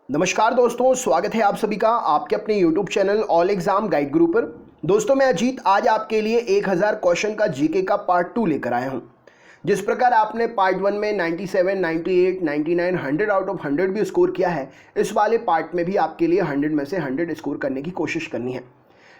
नमस्कार दोस्तों, स्वागत है आप सभी का आपके अपने YouTube channel all exam guide गुरु पर। दोस्तों मैं अजीत आज आपके लिए 1000 क्वेश्चन का जीके का पार्ट 2 लेकर आया हूं। जिस प्रकार आपने पार्ट 1 में 97, 98, 99, 100 आउट ऑफ 100 भी स्कोर किया है, इस वाले पार्ट में भी आपके लिए 100 में से 100 स्कोर करने की कोशिश करनी है।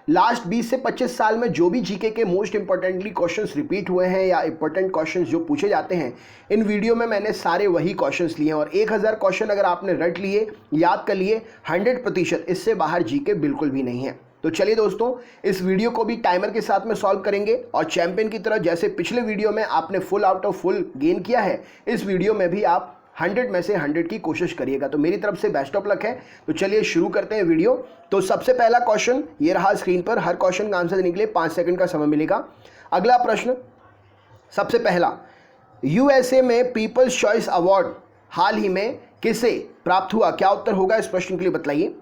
लास्ट 20 से 25 साल में जो भी जीके के मोस्ट इंपॉर्टेंटली क्वेश्चंस रिपीट हुए हैं या इंपॉर्टेंट क्वेश्चंस जो पूछे जाते हैं, इन वीडियो में मैंने सारे वही क्वेश्चंस लिए हैं और 1000 क्वेश्चन अगर आपने रट लिए, याद कर लिए, 100% इससे बाहर जीके बिल्कुल भी नहीं है। तो चलिए दोस्तों, इस वीडियो को भी टाइमर के साथ में सॉल्व करेंगे और चैंपियन की तरह जैसे पिछले वीडियो में आपने full out of full gain किया है, इस वीडियो में भी आप 100 में से 100 की कोशिश करिएगा। तो मेरी तरफ से बेस्ट ऑफ लक है। तो चलिए शुरू करते हैं वीडियो। तो सबसे पहला क्वेश्चन ये रहा स्क्रीन पर। हर क्वेश्चन का आंसर देने के लिए 5 सेकंड का समय मिलेगा। अगला प्रश्न, सबसे पहला, यूएसए में पीपल्स चॉइस अवार्ड हाल ही में किसे प्राप्त हुआ? क्या उत्तर होगा इस प्रश्न के लिए बताइए।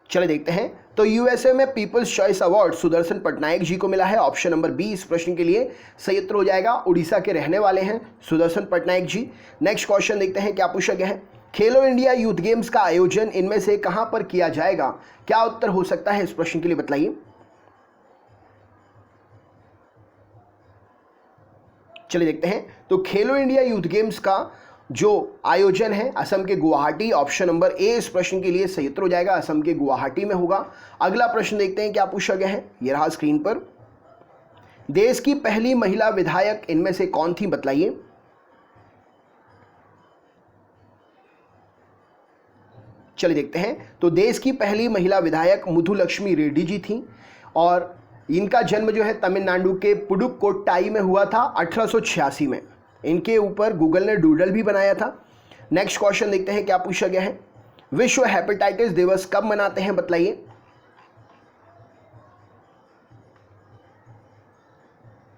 चलिए देखते हैं। तो यूएसए में people's choice award Sudarshan Patnaik ji को मिला है। ऑप्शन नंबर बी इस प्रश्न के लिए सही उत्तर हो जाएगा। उड़ीसा के रहने वाले हैं सुदर्शन पटनायक जी। नेक्स्ट क्वेश्चन देखते हैं क्या पूछा गया है। खेलो इंडिया यूथ गेम्स का आयोजन इनमें से कहां पर किया जाएगा? क्या उत्तर हो सकता है इस प्रश्न के लिए बताइए। चलिए देखते हैं। तो खेलो इंडिया यूथ गेम्स का जो आयोजन है असम के गुवाहाटी, ऑप्शन नंबर ए इस प्रश्न के लिए सही उत्तर हो जाएगा। असम के गुवाहाटी में होगा। अगला प्रश्न देखते हैं क्या पूछा गया है। यह रहा स्क्रीन पर। देश की पहली महिला विधायक इनमें से कौन थी बताइए। चलिए देखते हैं। तो देश की पहली महिला विधायक मुथुलक्ष्मी रेड्डी जी थी और इनका जन्म जो है तमिलनाडु के पुडुकोट्टाई में हुआ था 1886 में। इनके ऊपर गूगल ने डूडल भी बनाया था। नेक्स्ट क्वेश्चन देखते हैं क्या पूछा गया है। विश्व हेपेटाइटिस दिवस कब मनाते हैं बताइए।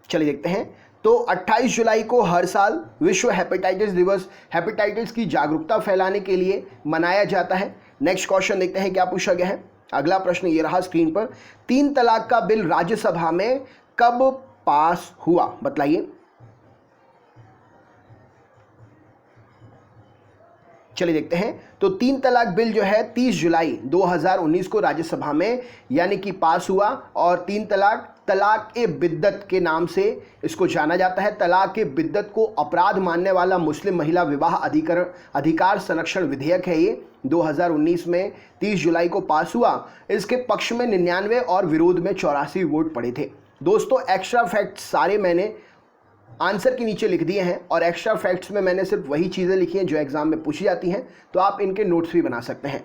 चलिए देखते हैं। तो 28 जुलाई को हर साल विश्व हेपेटाइटिस दिवस हेपेटाइटिस की जागरूकता फैलाने के लिए मनाया जाता है। नेक्स्ट क्वेश्चन देखते हैं क्या पूछा गया है। अगला प्रश्न ये रहा स्क्रीन पर। 3 तलाक का बिल राज्यसभा में कब पास हुआ बताइए। चलिए देखते हैं। तो 3 तलाक बिल जो है 30 जुलाई 2019 को राज्यसभा में यानी कि पास हुआ और 3 तलाक तलाक ए बिद्दत के नाम से इसको जाना जाता है। तलाक ए बिद्दत को अपराध मानने वाला मुस्लिम महिला विवाह अधिकार संरक्षण विधेयक है। ये 2019 में 30 जुलाई को पास हुआ। इसके पक्ष में 99 और विरोध में 84 वोट पड़े थे। दोस्तों एक्स्ट्रा फैक्ट सारे मैंने आंसर के नीचे लिख दिए हैं और एक्स्ट्रा फैक्ट्स में मैंने सिर्फ वही चीज़ें लिखी हैं जो एग्जाम में पूछी जाती हैं, तो आप इनके नोट्स भी बना सकते हैं।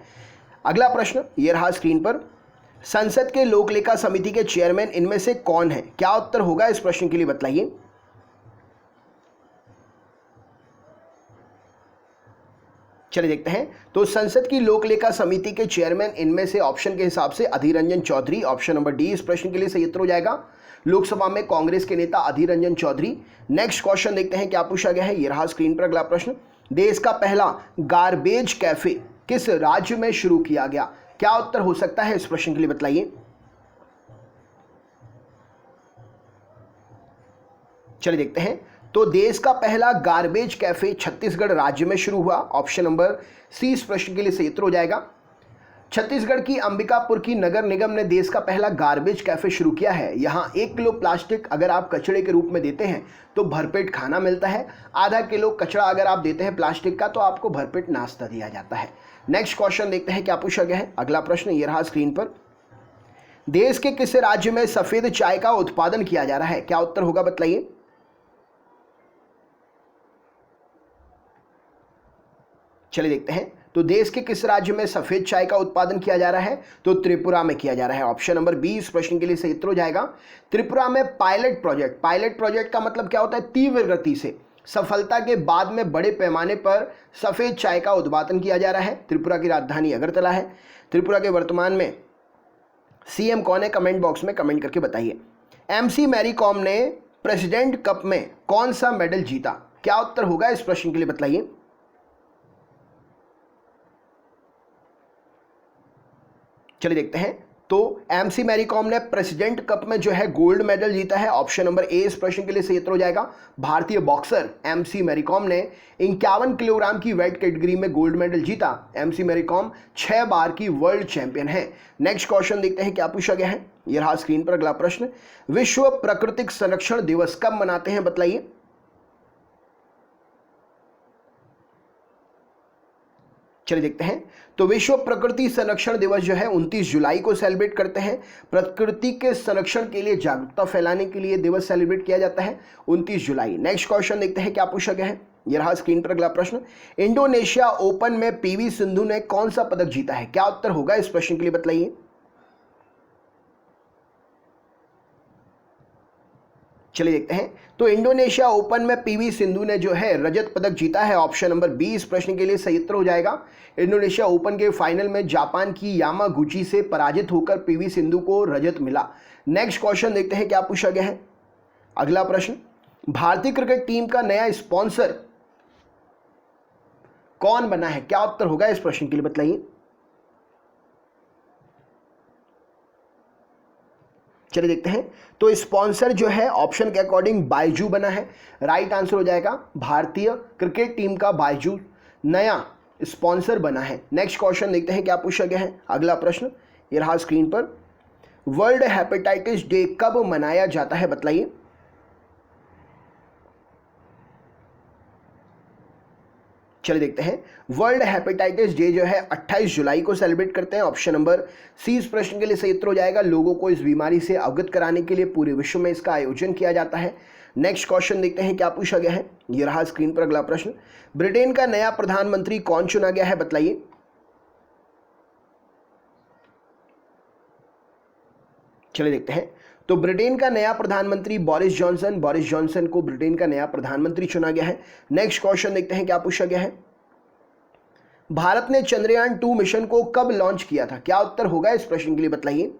अगला प्रश्न ये रहा स्क्रीन पर। संसद के लोक लेखा समिति के चेयरमैन इनमें से कौन है? क्या उत्तर होगा इस प्रश्न के लिए बताइए। चलिए देखते हैं। तो संसद की लोक लेखा समिति के चेयरमैन इनमें से ऑप्शन के हिसाब से Adhir Ranjan Chowdhury, option number D इस प्रश्न के लिए सही उत्तर हो जाएगा। लोकसभा में कांग्रेस के नेता अधीर रंजन चौधरी। नेक्स्ट क्वेश्चन देखते हैं क्या पूछा गया है। यह रहा स्क्रीन पर अगला प्रश्न। देश का पहला गार्बेज कैफे किस राज्य में शुरू किया गया? क्या उत्तर हो सकता है इस प्रश्न के लिए बताइए। चलिए देखते हैं। तो देश का पहला गार्बेज कैफे छत्तीसगढ़ राज्य में शुरू हुआ। ऑप्शन नंबर सी इस प्रश्न के लिए सही उत्तर हो जाएगा। छत्तीसगढ़ की अंबिकापुर की नगर निगम ने देश का पहला गार्बेज कैफे शुरू किया है। यहाँ 1 किलो प्लास्टिक अगर आप कचरे के रूप में देते हैं तो भरपेट खाना मिलता है। आधा किलो कचरा अगर आप देते हैं प्लास्टिक का तो आपको भरपेट नाश्ता दिया जाता है। नेक्स्ट क्वेश्चन देखते हैं क्या पूछा गया है। अगला प्रश्न ये रहा स्क्रीन पर। देश के किस राज्य में सफेद चाय का उत्पादन किया जा रहा है? क्या उत्तर होगा बताइए। चलिए देखते हैं। तो देश के किस राज्य में सफेद चाय का उत्पादन किया जा रहा है? तो त्रिपुरा में किया जा रहा है। ऑप्शन नंबर बी इस प्रश्न के लिए सही उत्तर हो जाएगा। त्रिपुरा में पायलट प्रोजेक्ट का मतलब क्या होता है? तीव्र गति से सफलता के बाद में बड़े पैमाने पर सफेद चाय का उत्पादन किया जा रहा है। त्रिपुरा की राजधानी अगरतला है। त्रिपुरा के वर्तमान में सीएम कौन है? कमेंट बॉक्स में कमेंट करके बताइए। एमसी मैरी कॉम ने प्रेसिडेंट कप में कौन सा मेडल जीता? क्या उत्तर होगा इस प्रश्न के लिए बताइए। चलिए देखते हैं। तो एमसी मैरी कॉम ने प्रेसिडेंट कप में जो है गोल्ड मेडल जीता है। ऑप्शन नंबर ए इस प्रश्न के लिए सही उत्तर हो जाएगा। भारतीय बॉक्सर एमसी मैरी कॉम ने 51 किलोग्राम की वेट कैटेगरी में गोल्ड मेडल जीता। एमसी मैरी कॉम 6 बार की वर्ल्ड चैंपियन है। नेक्स्ट क्वेश्चन देखते हैं क्या पूछा गया है। यह रहा स्क्रीन पर अगला प्रश्न। विश्व प्राकृतिक संरक्षण दिवस कब मनाते हैं बताइए। चलिए देखते हैं। तो विश्व प्रकृति संरक्षण दिवस जो है 29 जुलाई को सेलिब्रेट करते हैं। प्रकृति के संरक्षण के लिए जागरूकता फैलाने के लिए दिवस सेलिब्रेट किया जाता है 29 जुलाई। नेक्स्ट क्वेश्चन देखते हैं क्या पूछा गया है। यह रहा स्क्रीन पर अगला प्रश्न। इंडोनेशिया ओपन में पीवी सिंधु ने कौन सा पदक जीता है, क्या उत्तर होगा इस प्रश्न के लिए बताइए। चलिए देखते हैं। तो इंडोनेशिया ओपन में पीवी सिंधु ने जो है रजत पदक जीता है। ऑप्शन नंबर बी इस प्रश्न के लिए सही उत्तर हो जाएगा। इंडोनेशिया ओपन के फाइनल में जापान की यामागुची से पराजित होकर पीवी सिंधु को रजत मिला। नेक्स्ट क्वेश्चन देखते हैं क्या पूछा गया है। अगला प्रश्न। भारतीय क्रिकेट टीम का नया स्पॉन्सर कौन बना है, क्या उत्तर होगा इस प्रश्न के लिए बताइए। चलिए देखते हैं। तो स्पॉन्सर जो है ऑप्शन के अकॉर्डिंग बायजू बना है। राइट आंसर हो जाएगा भारतीय क्रिकेट टीम का बायजू नया स्पॉन्सर बना है। नेक्स्ट क्वेश्चन देखते हैं क्या पूछा गया है। अगला प्रश्न ये रहा स्क्रीन पर। वर्ल्ड हेपेटाइटिस डे कब मनाया जाता है बताइए। चलिए देखते हैं। वर्ल्ड हेपेटाइटिस डे जो है 28 जुलाई को सेलिब्रेट करते हैं। ऑप्शन नंबर सी इस प्रश्न के लिए सही उत्तर हो जाएगा। लोगों को इस बीमारी से अवगत कराने के लिए पूरे विश्व में इसका आयोजन किया जाता है। नेक्स्ट क्वेश्चन देखते हैं क्या पूछा गया है। यह रहा स्क्रीन पर अगला प्रश्न। ब्रिटेन का नया प्रधानमंत्री कौन चुना गया है बताइए। चलिए देखते हैं। तो ब्रिटेन का नया प्रधानमंत्री बोरिस जॉनसन को ब्रिटेन का नया प्रधानमंत्री चुना गया है। नेक्स्ट क्वेश्चन देखते हैं क्या पूछा गया है। भारत ने चंद्रयान 2 मिशन को कब लॉन्च किया था, क्या उत्तर होगा इस प्रश्न के लिए बताइए।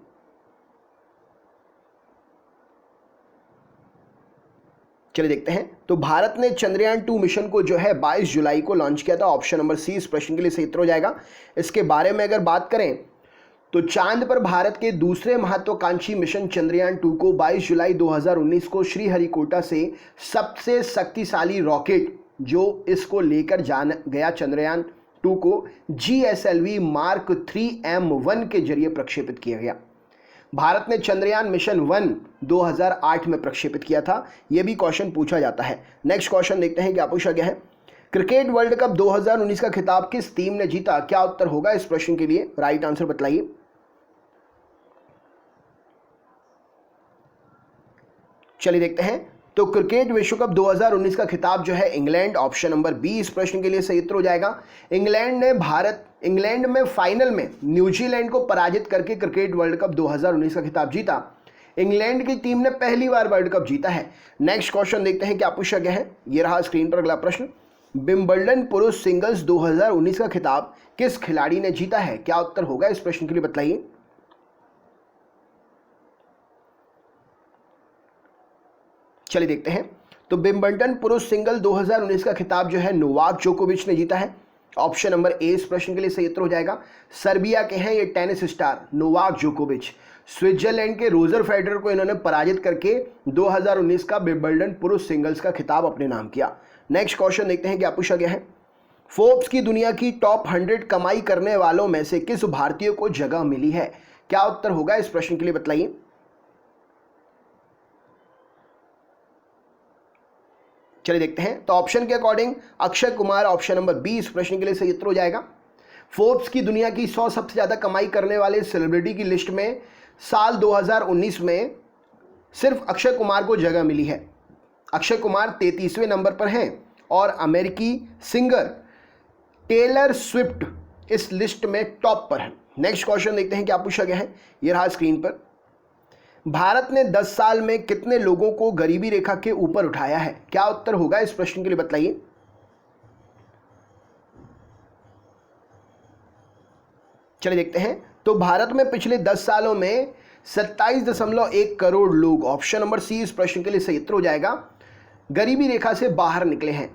चलिए देखते हैं। तो भारत ने चंद्रयान 2 मिशन को जो है 22 जुलाई को लॉन्च किया था। ऑप्शन नंबर सी इस प्रश्न के लिए सही उत्तर हो जाएगा। इसके बारे में अगर बात करें तो चांद पर भारत के दूसरे महत्वाकांक्षी मिशन चंद्रयान 2 को 22 जुलाई 2019 को श्रीहरिकोटा से सबसे शक्तिशाली रॉकेट जो इसको लेकर जाना गया चंद्रयान 2 को GSLV मार्क 3M1 के जरिए प्रक्षेपित किया गया। भारत ने चंद्रयान मिशन 1 2008 में प्रक्षेपित किया था। यह भी क्वेश्चन पूछा जाता है। नेक्स्ट क्वेश्चन देखते हैं क्या पूछा गया है। क्रिकेट वर्ल्ड कप 2019 का खिताब किस टीम ने जीता, क्या उत्तर होगा इस प्रश्न के लिए। राइट आंसर बताइए। चलिए देखते हैं। तो क्रिकेट विश्व कप 2019 का खिताब जो है इंग्लैंड। ऑप्शन नंबर बी इस प्रश्न के लिए सही उत्तर हो जाएगा। इंग्लैंड में फाइनल में न्यूजीलैंड को पराजित करके क्रिकेट वर्ल्ड कप 2019 का खिताब जीता। इंग्लैंड की टीम ने पहली बार वर्ल्ड कप जीता है। नेक्स्ट क्वेश्चन देखते हैं क्या पूछा गया है। यह रहा स्क्रीन पर अगला प्रश्न। विंबलडन पुरुष सिंगल्स 2019 का खिताब किस खिलाड़ी ने जीता है, क्या उत्तर होगा इस प्रश्न के लिए बताइए। चलिए देखते हैं। तो विंबलडन पुरुष सिंगल 2019 का खिताब जो है नोवाक जोकोविच ने जीता है। ऑप्शन नंबर ए इस प्रश्न के लिए सही उत्तर हो जाएगा। सर्बिया के हैं ये टेनिस स्टार नोवाक जोकोविच। स्विट्जरलैंड के रोजर फेडरर को इन्होंने पराजित करके 2019 का विंबलडन पुरुष सिंगल्स का खिताब अपने नाम किया। नेक्स्ट क्वेश्चन देखते हैं क्या पूछा गया है। फोर्ब्स की दुनिया की टॉप 100 कमाई करने वालों में से किस भारतीय को जगह मिली है, क्या उत्तर होगा इस प्रश्न के लिए बताइए। चलिए देखते हैं। तो ऑप्शन के according Akshay Kumar option number B इस प्रश्न के लिए सही उत्तर हो जाएगा। फोर्ब्स की दुनिया की 100 सबसे ज़्यादा कमाई करने वाले सेलिब्रिटी की लिस्ट में साल 2019 में सिर्फ अक्षय कुमार को जगह मिली है। अक्षय कुमार 33वें नंबर पर हैं और अमेरिकी सिंगर टेलर स्विफ्ट इस लिस्ट में टॉप पर है। नेक्स्ट क्वेश्चन देखते हैं क्या पूछा गया है। यह रहा स्क्रीन पर। भारत ने 10 साल में कितने लोगों को गरीबी रेखा के ऊपर उठाया है, क्या उत्तर होगा इस प्रश्न के लिए बताइए। चलिए देखते हैं। तो भारत में पिछले 10 सालों में 27.1 करोड़ लोग, ऑप्शन नंबर सी इस प्रश्न के लिए सही उत्तर हो जाएगा, गरीबी रेखा से बाहर निकले हैं।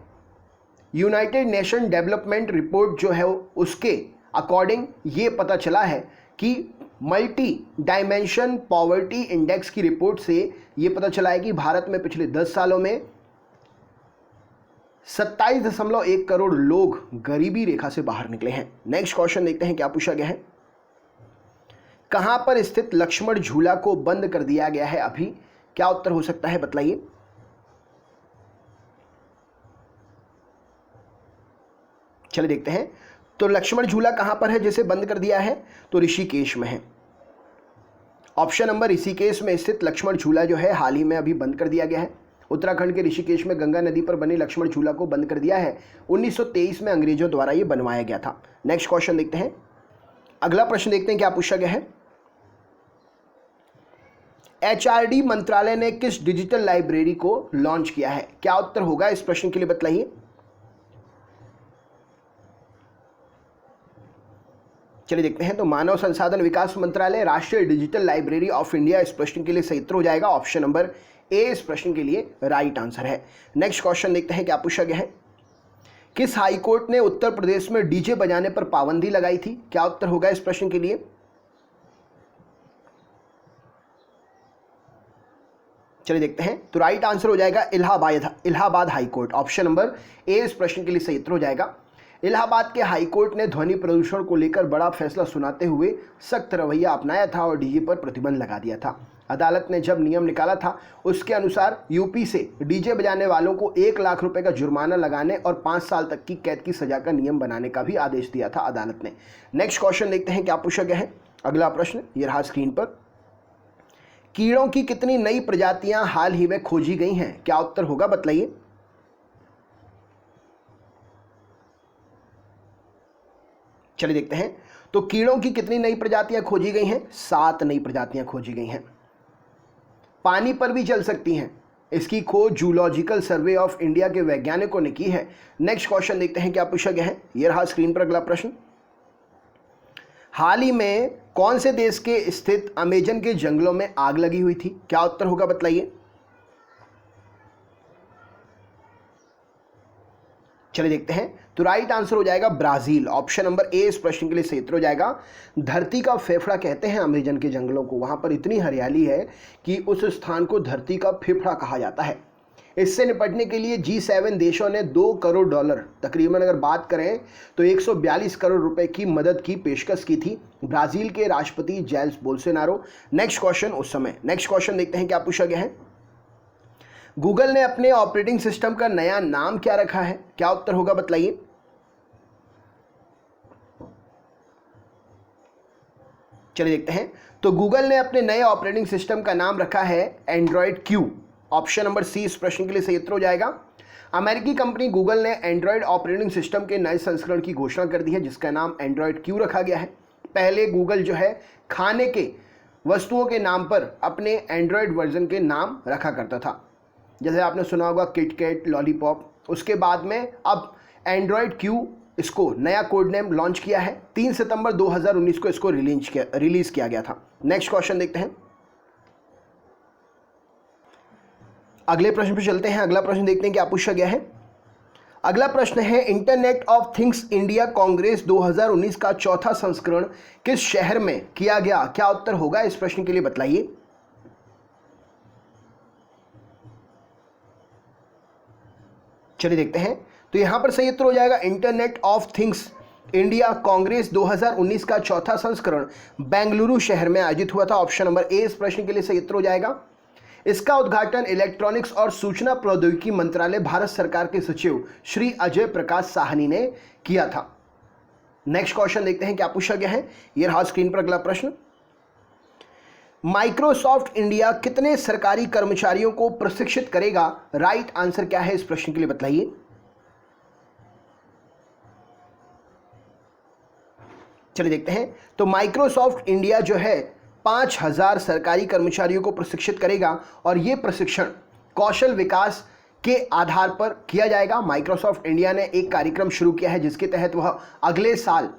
यूनाइटेड नेशन डेवलपमेंट रिपोर्ट जो है उसके अकॉर्डिंग ये पता चला है कि मल्टी डायमेंशन पॉवर्टी इंडेक्स की रिपोर्ट से यह पता चला है कि भारत में पिछले 10 सालों में 27.1 करोड़ लोग गरीबी रेखा से बाहर निकले हैं। नेक्स्ट क्वेश्चन देखते हैं क्या पूछा गया है। कहां पर स्थित लक्ष्मण झूला को बंद कर दिया गया है अभी? क्या उत्तर हो सकता है, बतलाइए। चलिए देखते हैं। तो लक्ष्मण झूला कहां पर है जिसे बंद कर दिया है? तो ऋषिकेश में है। ऑप्शन नंबर ऋषिकेश में स्थित लक्ष्मण झूला जो है हाल ही में अभी बंद कर दिया गया है। उत्तराखंड के ऋषिकेश में गंगा नदी पर बने लक्ष्मण झूला को बंद कर दिया है। 1923 में अंग्रेजों द्वारा ये बनवाया गया था। नेक्स्ट क्वेश्चन देखते हैं। अगला प्रश्न देखते हैं क्या पूछा गया है। एचआरडी मंत्रालय ने किस डिजिटल लाइब्रेरी को लॉन्च किया है? क्या उत्तर होगा इस प्रश्न के लिए, बतलाइए। चलिए देखते हैं। तो मानव संसाधन विकास मंत्रालय, राष्ट्रीय डिजिटल लाइब्रेरी ऑफ इंडिया इस प्रश्न के लिए सही उत्तर हो जाएगा। ऑप्शन नंबर ए इस प्रश्न के लिए राइट आंसर है। नेक्स्ट क्वेश्चन देखते हैं क्या पूछा गया है। किस हाई कोर्ट ने उत्तर प्रदेश में डीजे बजाने पर पाबंदी लगाई थी? क्या उत्तर होगा इस प्रश्न के लिए। चलिए देखते हैं। तो राइट आंसर हो जाएगा Allahabad high court. Option number A इस प्रश्न के लिए सही उत्तर हो जाएगा। इलाहाबाद के हाई कोर्ट ने ध्वनि प्रदूषण को लेकर बड़ा फैसला सुनाते हुए सख्त रवैया अपनाया था और डीजे पर प्रतिबंध लगा दिया था। अदालत ने जब नियम निकाला था उसके अनुसार यूपी से डीजे बजाने वालों को 1 लाख रुपए का जुर्माना लगाने और 5 साल तक की कैद की सजा का नियम बनाने का भी आदेश दिया था अदालत ने। नेक्स्ट क्वेश्चन देखते हैं क्या पूछा गया है। अगला प्रश्न ये रहा स्क्रीन पर। कीड़ों की कितनी नई प्रजातियां हाल ही में खोजी गई हैं? क्या उत्तर होगा, बतलाइए। चलिए देखते हैं। तो कीड़ों की कितनी नई प्रजातियां खोजी गई हैं? 7 नई प्रजातियां खोजी गई हैं। पानी पर भी चल सकती हैं। इसकी खोज जूलॉजिकल सर्वे ऑफ इंडिया के वैज्ञानिकों ने की है। नेक्स्ट क्वेश्चन देखते हैं क्या पूछा गया है। यह रहा स्क्रीन पर अगला प्रश्न। हाल ही में कौन से देश के स्थित अमेजन के जंगलों में आग लगी हुई थी? क्या उत्तर होगा, बतलाइए। चलिए देखते हैं। तो राइट आंसर हो जाएगा ब्राजील। ऑप्शन नंबर ए इस प्रश्न के लिए सही उत्तर हो जाएगा। धरती का फेफड़ा कहते हैं अमेजन के जंगलों को। वहां पर इतनी हरियाली है कि उस स्थान को धरती का फेफड़ा कहा जाता है। इससे निपटने के लिए G7 देशों ने $2 करोड़, तकरीबन अगर बात करें तो 142 करोड़ रुपए की मदद की पेशकश की थी ब्राजील के राष्ट्रपति जैल्स बोल्सोनारो। नेक्स्ट क्वेश्चन देखते हैं क्या पूछा गया है। गूगल ने अपने ऑपरेटिंग सिस्टम का नया नाम क्या रखा है? क्या उत्तर होगा, बतलाइए। चलिए देखते हैं। तो गूगल ने अपने नए ऑपरेटिंग सिस्टम का नाम रखा है Android Q. Option number C इस प्रश्न के लिए सही उत्तर हो जाएगा। अमेरिकी कंपनी गूगल ने एंड्रॉयड ऑपरेटिंग सिस्टम के नए संस्करण की घोषणा कर दी है जिसका नाम एंड्रॉयड क्यू रखा गया है। पहले गूगल जो है खाने के वस्तुओं के नाम पर अपने एंड्रॉयड वर्जन के नाम रखा करता था, जैसे आपने सुना होगा किटकैट, लॉलीपॉप। उसके बाद में अब एंड्रॉयड क्यू इसको नया कोड नेम लॉन्च किया है। 3 सितंबर 2019 को इसको रिलीज किया गया था। नेक्स्ट क्वेश्चन देखते हैं। अगले प्रश्न पे चलते हैं। अगला प्रश्न देखते हैं क्या पूछा गया है। अगला प्रश्न है internet of things India Congress 2019 का चौथा संस्करण किस शहर में किया गया? क्या उत्तर होगा इस प्रश्न के लिए, बतलाइए। चलिए देखते हैं। तो यहां पर सही उत्तर हो जाएगा internet of things India Congress 2019 का चौथा संस्करण बेंगलुरु शहर में आयोजित हुआ था। ऑप्शन नंबर ए इस प्रश्न के लिए सही उत्तर हो जाएगा। इसका उद्घाटन इलेक्ट्रॉनिक्स और सूचना प्रौद्योगिकी मंत्रालय भारत सरकार के सचिव श्री अजय प्रकाश साहनी ने किया था। नेक्स्ट क्वेश्चन देखते हैं क्या पूछा गया है। यह रहा स्क्रीन पर अगला प्रश्न। माइक्रोसॉफ्ट इंडिया कितने सरकारी कर्मचारियों को प्रशिक्षित करेगा? राइट आंसर क्या है इस प्रश्न के लिए, बताइए। चलिए देखते हैं। तो माइक्रोसॉफ्ट इंडिया जो है 5000 सरकारी कर्मचारियों को प्रशिक्षित करेगा और यह प्रशिक्षण कौशल विकास के आधार पर किया जाएगा। माइक्रोसॉफ्ट इंडिया ने एक कार्यक्रम शुरू किया है जिसके तहत वह अगले साल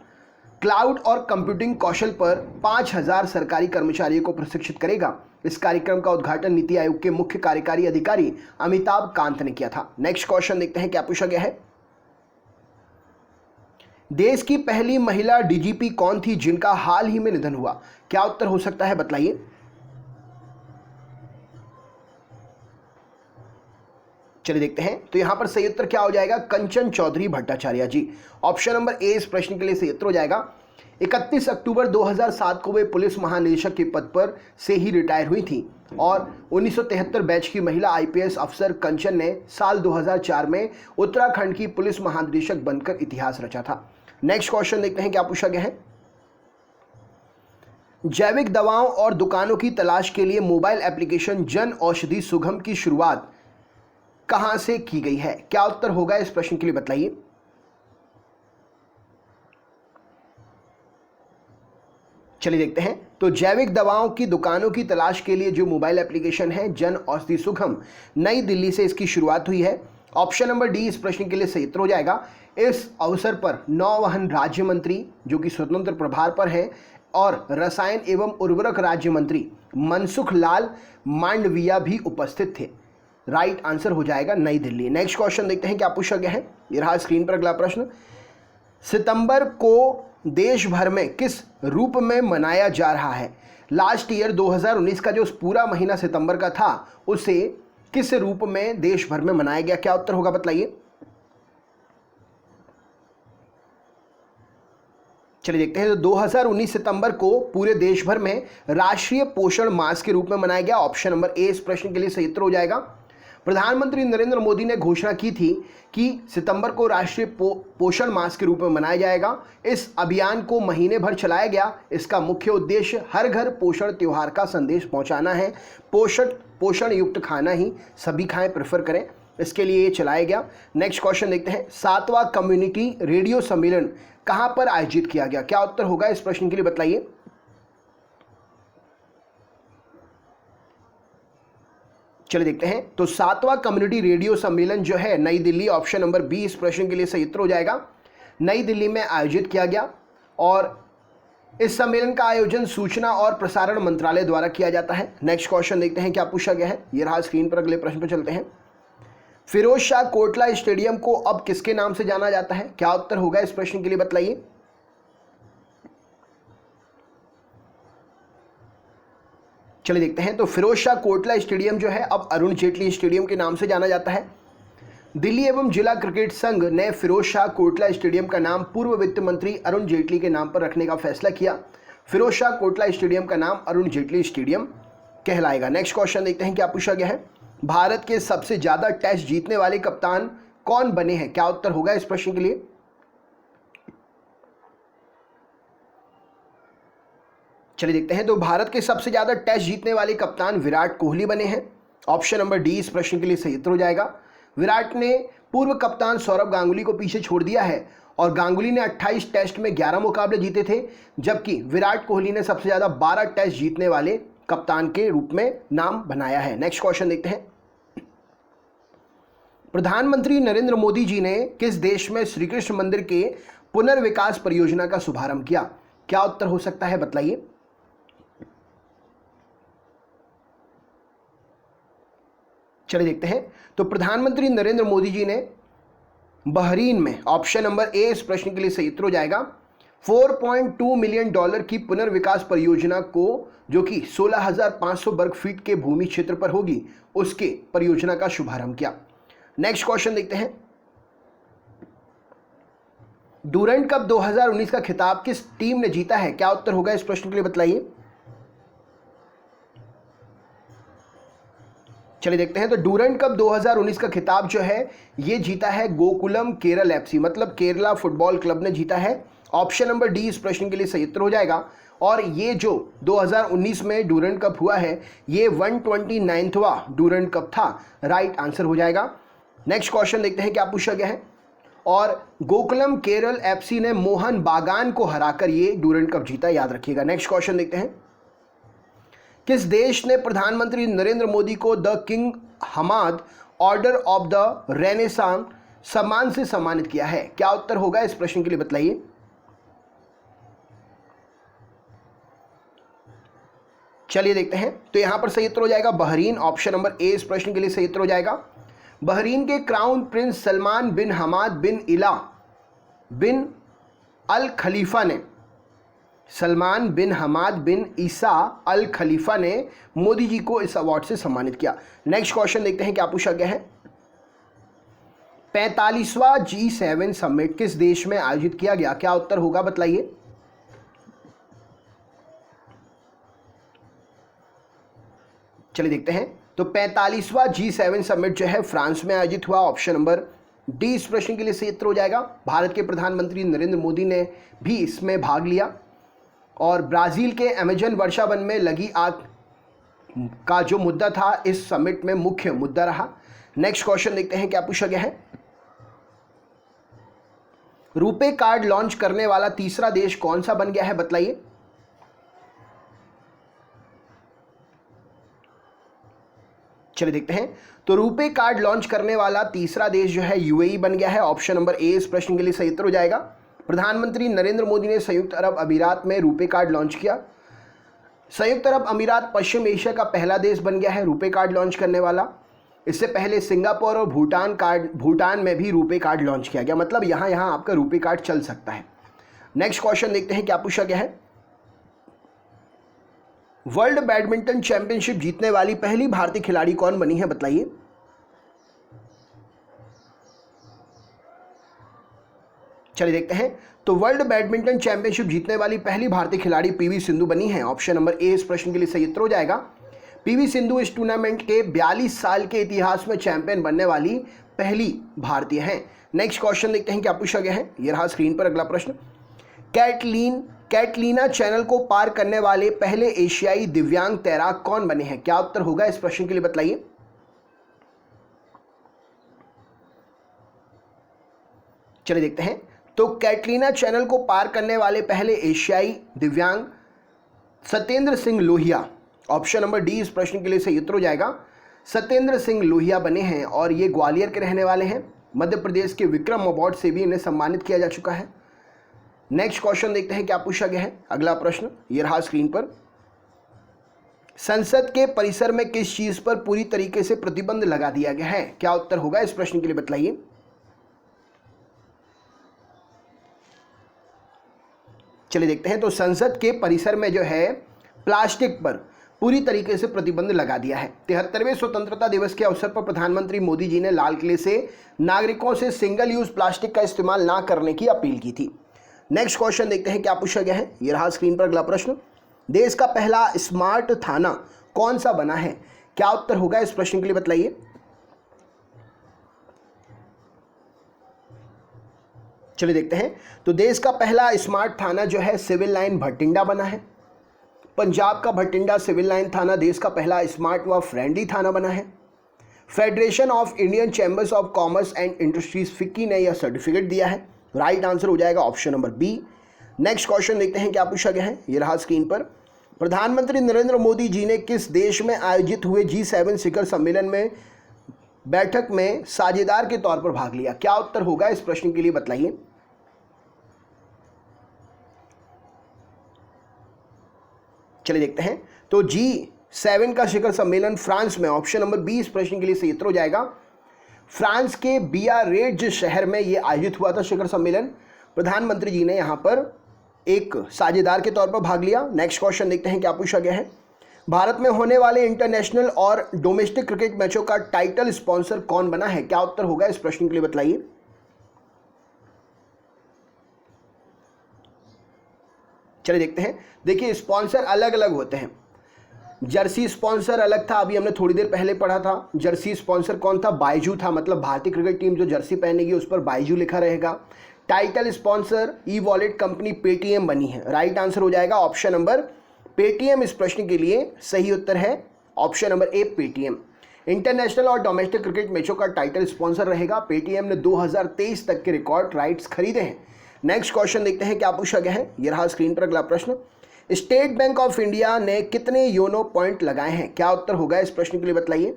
क्लाउड और कंप्यूटिंग कौशल पर 5000 सरकारी कर्मचारियों को प्रशिक्षित करेगा। इस कार्यक्रम का उद्घाटन नीति आयोग के मुख्य कार्यकारी अधिकारी अमिताभ कांत ने किया था। नेक्स्ट क्वेश्चन देखते हैं क्या पूछा गया है। देश की पहली महिला डीजीपी कौन थी जिनका हाल ही में निधन हुआ? क्या उत्तर हो सकता है, बताइए। चलिए देखते हैं। तो यहां पर सही उत्तर क्या हो जाएगा? कंचन चौधरी भट्टाचार्य जी। ऑप्शन नंबर ए इस प्रश्न के लिए सही उत्तर हो जाएगा। 31 अक्टूबर 2007 को वे पुलिस महानिदेशक के पद पर से ही रिटायर हुई थी और 1973 बैच की महिला आईपीएस अफसर कंचन ने साल 2004 में उत्तराखंड की पुलिस महानिदेशक बनकर इतिहास रचा था। नेक्स्ट क्वेश्चन देखते हैं क्या पूछा गया है। जैविक दवाओं और दुकानों की तलाश के लिए मोबाइल एप्लीकेशन जन औषधि सुगम की शुरुआत कहां से की गई है? क्या उत्तर होगा इस प्रश्न के लिए, बताइए। चलिए देखते हैं। तो जैविक दवाओं की दुकानों की तलाश के लिए जो मोबाइल एप्लीकेशन है जन औषधि सुगम, नई दिल्ली से इसकी शुरुआत हुई है। ऑप्शन नंबर डी इस प्रश्न के लिए सही उत्तर हो जाएगा। इस अवसर पर नौवहन राज्य मंत्री जो कि स्वतंत्र प्रभार पर है और रसायन एवं उर्वरक राज्य मंत्री मनसुख लाल मांडविया भी उपस्थित थे। राइट आंसर हो जाएगा नई दिल्ली। नेक्स्ट क्वेश्चन देखते हैं क्या पूछा गया है। ये रहा स्क्रीन पर अगला प्रश्न। सितंबर को देश भर में किस रूप में मनाया जा रहा है? लास्ट ईयर 2019 का जो पूरा महीना सितंबर का था उसे किस रूप में देश भर में मनाया गया? क्या उत्तर होगा, बताइए। चलिए देखते हैं। तो 2019 सितंबर को पूरे देश भर में राष्ट्रीय पोषण मास के रूप में मनाया गया। ऑप्शन नंबर ए इस प्रश्न के लिए सही उत्तर हो जाएगा। प्रधानमंत्री नरेंद्र मोदी ने घोषणा की थी कि सितंबर को राष्ट्रीय पोषण मास के रूप में मनाया जाएगा। इस अभियान को महीने भर चलाया गया। इसका मुख्य उद्देश्य हर घर पोषण त्योहार का संदेश पहुंचाना है। पोषण युक्त खाना ही सभी खाएं, प्रेफर करें, इसके लिए ये चलाया गया। नेक्स्ट क्वेश्चन देखते हैं। 7वां कम्युनिटी रेडियो सम्मेलन कहां पर आयोजित किया गया? क्या उत्तर होगा इस प्रश्न के लिए, बताइए। चलिए देखते हैं। तो 7वां कम्युनिटी रेडियो सम्मेलन जो है नई दिल्ली, ऑप्शन नंबर बी इस प्रश्न के लिए सही उत्तर हो जाएगा। नई दिल्ली में आयोजित किया गया और इस सम्मेलन का आयोजन सूचना और प्रसारण मंत्रालय द्वारा किया जाता है। नेक्स्ट क्वेश्चन देखते हैं क्या पूछा गया है। ये रहा स्क्रीन पर, अगले प्रश्न पर चलते हैं। फिरोज शाह कोटला स्टेडियम को अब किसके नाम से जाना जाता है? क्या उत्तर होगा इस प्रश्न के लिए, बताइए। चलिए देखते हैं। तो फिरोज शाह कोटला स्टेडियम जो है अब अरुण जेटली स्टेडियम के नाम से जाना जाता है। दिल्ली एवं जिला क्रिकेट संघ ने फिरोज शाह कोटला स्टेडियम का नाम पूर्व वित्त मंत्री अरुण जेटली के नाम पर रखने का फैसला किया। फिरोज शाह कोटला स्टेडियम का नाम अरुण जेटली स्टेडियम कहलाएगा। नेक्स्ट क्वेश्चन देखते हैं क्या पूछा गया है। भारत के सबसे ज्यादा टेस्ट जीतने वाले कप्तान कौन बने हैं? क्या उत्तर होगा इस प्रश्न के लिए। चलिए देखते हैं। तो भारत के सबसे ज्यादा टेस्ट जीतने वाले कप्तान विराट कोहली बने हैं। ऑप्शन नंबर डी इस प्रश्न के लिए सही उत्तर हो जाएगा। विराट ने पूर्व कप्तान सौरव गांगुली को पीछे छोड़ दिया है और गांगुली ने 28 टेस्ट में 11 मुकाबले जीते थे, जबकि विराट कोहली ने सबसे ज्यादा 12 टेस्ट जीतने वाले कप्तान के रूप में नाम बनाया है। नेक्स्ट क्वेश्चन देखते हैं। प्रधानमंत्री नरेंद्र मोदी जी ने किस देश में श्री कृष्ण मंदिर के पुनर्विकास परियोजना का शुभारंभ किया? क्या उत्तर हो सकता है, बताइए। चलिए देखते हैं। तो प्रधानमंत्री नरेंद्र मोदी जी ने बहरीन में, ऑप्शन नंबर ए इस प्रश्न के लिए सही उत्तर हो जाएगा, $4.2 मिलियन की पुनर्विकास परियोजना को, जो कि 16,500 वर्ग फीट के भूमि क्षेत्र पर होगी, उसके परियोजना का शुभारंभ किया। नेक्स्ट क्वेश्चन देखते हैं। डूरंट कप 2019 का खिताब किस टीम ने जीता है? क्या उत्तर होगा इस प्रश्न के लिए, बताइए। चलिए देखते हैं। तो डूरंट कप 2019 का खिताब जो है ये जीता है गोकुलम केरल एफसी, मतलब केरला फुटबॉल क्लब ने जीता है। ऑप्शन नंबर डी इस प्रश्न के लिए सही उत्तर हो जाएगा। और ये जो 2019 में डूरंट कप हुआ है ये 129वां डूरंट कप था। राइट आंसर हो जाएगा। नेक्स्ट क्वेश्चन देखते हैं क्या पूछा गया है। और गोकुलम केरल एफसी ने मोहन बागान को हराकर ये डूरंट कप जीता, याद रखिएगा। नेक्स्ट क्वेश्चन देखते हैं। किस देश ने प्रधानमंत्री नरेंद्र मोदी को the King Hamad Order of the Renaissance सम्मान से सम्मानित किया है? क्या उत्तर होगा इस प्रश्न के लिए, बताइए। चलिए देखते हैं। तो यहां पर सही उत्तर हो जाएगा बहरीन, ऑप्शन नंबर ए इस प्रश्न के लिए सही उत्तर हो जाएगा। बहरीन के क्राउन प्रिंस सलमान बिन हमाद बिन इला बिन अल खलीफा ने, सलमान बिन हमाद बिन ईसा अल खलीफा ने मोदी जी को इस अवार्ड से सम्मानित किया। नेक्स्ट क्वेश्चन देखते हैं क्या पूछा गया है। 45वां G7 समिट किस देश में आयोजित किया गया? क्या उत्तर होगा बतलाइए। चलिए देखते हैं। तो 45वां G7 समिट जो है फ्रांस में आयोजित हुआ। ऑप्शन नंबर डी इस प्रश्न के लिए सही उत्तर हो जाएगा। भारत के प्रधानमंत्री नरेंद्र मोदी ने भी इसमें भाग लिया और ब्राजील के अमेजन वर्षा वन में लगी आग का जो मुद्दा था इस समिट में मुख्य मुद्दा रहा। नेक्स्ट क्वेश्चन देखते हैं क्या पूछा गया है। रुपे कार्ड लॉन्च करने वाला तीसरा देश कौन सा बन गया है बतलाइए। चलिए देखते हैं। तो रुपे कार्ड लॉन्च करने वाला तीसरा देश जो है यूएई बन गया है। ऑप्शन नंबर ए इस प्रश्न के लिए सही उत्तर हो जाएगा। प्रधानमंत्री नरेंद्र मोदी ने संयुक्त अरब अमीरात में रुपे कार्ड लॉन्च किया। संयुक्त अरब अमीरात पश्चिम एशिया का पहला देश बन गया है रुपे कार्ड लॉन्च करने वाला। इससे पहले सिंगापुर और भूटान में भी रुपे कार्ड लॉन्च किया गया। मतलब यहाँ आपका रुपे कार्ड चल सकता है। नेक्स्ट क्वेश्चन देखते हैं क्या पूछा गया है। वर्ल्ड बैडमिंटन चैंपियनशिप जीतने वाली पहली भारतीय खिलाड़ी कौन बनी है बतलाइए। चलिए देखते हैं। तो वर्ल्ड बैडमिंटन चैंपियनशिप जीतने वाली पहली भारतीय खिलाड़ी पीवी सिंधु बनी है। ऑप्शन नंबर ए इस प्रश्न के लिए सही उत्तर हो जाएगा। पीवी सिंधु इस टूर्नामेंट के 42 साल के इतिहास में चैंपियन बनने वाली पहली भारतीय हैं। नेक्स्ट क्वेश्चन देखते हैं क्या पूछा गया है। यह रहा स्क्रीन पर अगला प्रश्न। कैटलीना चैनल को पार करने वाले पहले एशियाई दिव्यांग तैराक कौन बने हैं? क्या उत्तर होगा इस प्रश्न के लिए बतलाइए। चलिए देखते हैं। तो कैटलीना चैनल को पार करने वाले पहले एशियाई दिव्यांग Satyendra Singh Lohia, option number D इस प्रश्न के लिए सही उत्तर हो जाएगा। सत्येंद्र सिंह लोहिया बने हैं और ये ग्वालियर के रहने वाले हैं। मध्य प्रदेश के विक्रम अवार्ड से भी इन्हें सम्मानित किया जा चुका है। नेक्स्ट क्वेश्चन देखते हैं क्या पूछा गया है। अगला प्रश्न ये रहा स्क्रीन पर। संसद के परिसर में किस चीज पर पूरी तरीके से प्रतिबंध लगा दिया गया है? क्या उत्तर होगा इस प्रश्न के लिए बतलाइए। चलिए देखते हैं। तो संसद के परिसर में जो है प्लास्टिक पर पूरी तरीके से प्रतिबंध लगा दिया है। 73वें स्वतंत्रता दिवस के अवसर पर प्रधानमंत्री मोदी जी ने लाल किले से नागरिकों से सिंगल यूज प्लास्टिक का इस्तेमाल ना करने की अपील की थी। नेक्स्ट क्वेश्चन देखते हैं क्या पूछा गया है। यह रहा स्क्रीन पर अगला प्रश्न। देश का पहला स्मार्ट थाना कौन सा बना है? क्या उत्तर होगा इस प्रश्न के लिए बतलाइए। चलिए देखते हैं। तो देश का पहला स्मार्ट थाना जो है सिविल लाइन भटिंडा बना है। पंजाब का भटिंडा सिविल लाइन थाना देश का पहला स्मार्ट व फ्रेंडली थाना बना है। Federation of Indian Chambers of Commerce and Industries FICCI ने यह सर्टिफिकेट दिया है। राइट आंसर हो जाएगा option number B. Next question देखते हैं क्या पूछा गया है। यह रहा स्क्रीन पर। प्रधानमंत्री नरेंद्र मोदी जी ने किस देश में आयोजित हुए G7 शिखर सम्मेलन में बैठक में साझेदार के तौर पर भाग लिया? क्या उत्तर होगा इस प्रश्न के लिए बतलाइए। चलिए देखते हैं। तो G7 का शिखर सम्मेलन फ्रांस में, ऑप्शन नंबर बी इस प्रश्न के लिए सही उत्तर हो जाएगा। फ्रांस के बियारेट्ज शहर में यह आयोजित हुआ था शिखर सम्मेलन। प्रधानमंत्री जी ने यहां पर एक साझेदार के तौर पर भाग लिया। नेक्स्ट क्वेश्चन देखते हैं क्या पूछा गया है। भारत में होने वाले इंटरनेशनल और डोमेस्टिक क्रिकेट मैचों का टाइटल स्पॉन्सर कौन बना है? क्या उत्तर होगा इस प्रश्न के लिए बतलाइए। चलिए देखते हैं। देखिए स्पॉन्सर अलग अलग होते हैं। जर्सी स्पॉन्सर अलग था, अभी हमने थोड़ी देर पहले पढ़ा था। जर्सी स्पॉन्सर कौन था? बायजू था। मतलब भारतीय क्रिकेट टीम जो जर्सी पहनेगी उस पर बायजू लिखा रहेगा। Title sponsor e wallet company Paytm बनी है। राइट आंसर हो जाएगा ऑप्शन नंबर पेटीएम इस प्रश्न के लिए सही उत्तर है। Option number A Paytm. International और डोमेस्टिक क्रिकेट मैचों का टाइटल स्पॉन्सर रहेगा। पेटीएम ने 2023 तक के रिकॉर्ड राइट्स खरीदे हैं। नेक्स्ट क्वेश्चन देखते हैं क्या पूछा गया है। यह रहा स्क्रीन पर अगला प्रश्न। स्टेट बैंक ऑफ इंडिया ने कितने योनो पॉइंट लगाए हैं? क्या उत्तर होगा इस प्रश्न के लिए बतलाइए।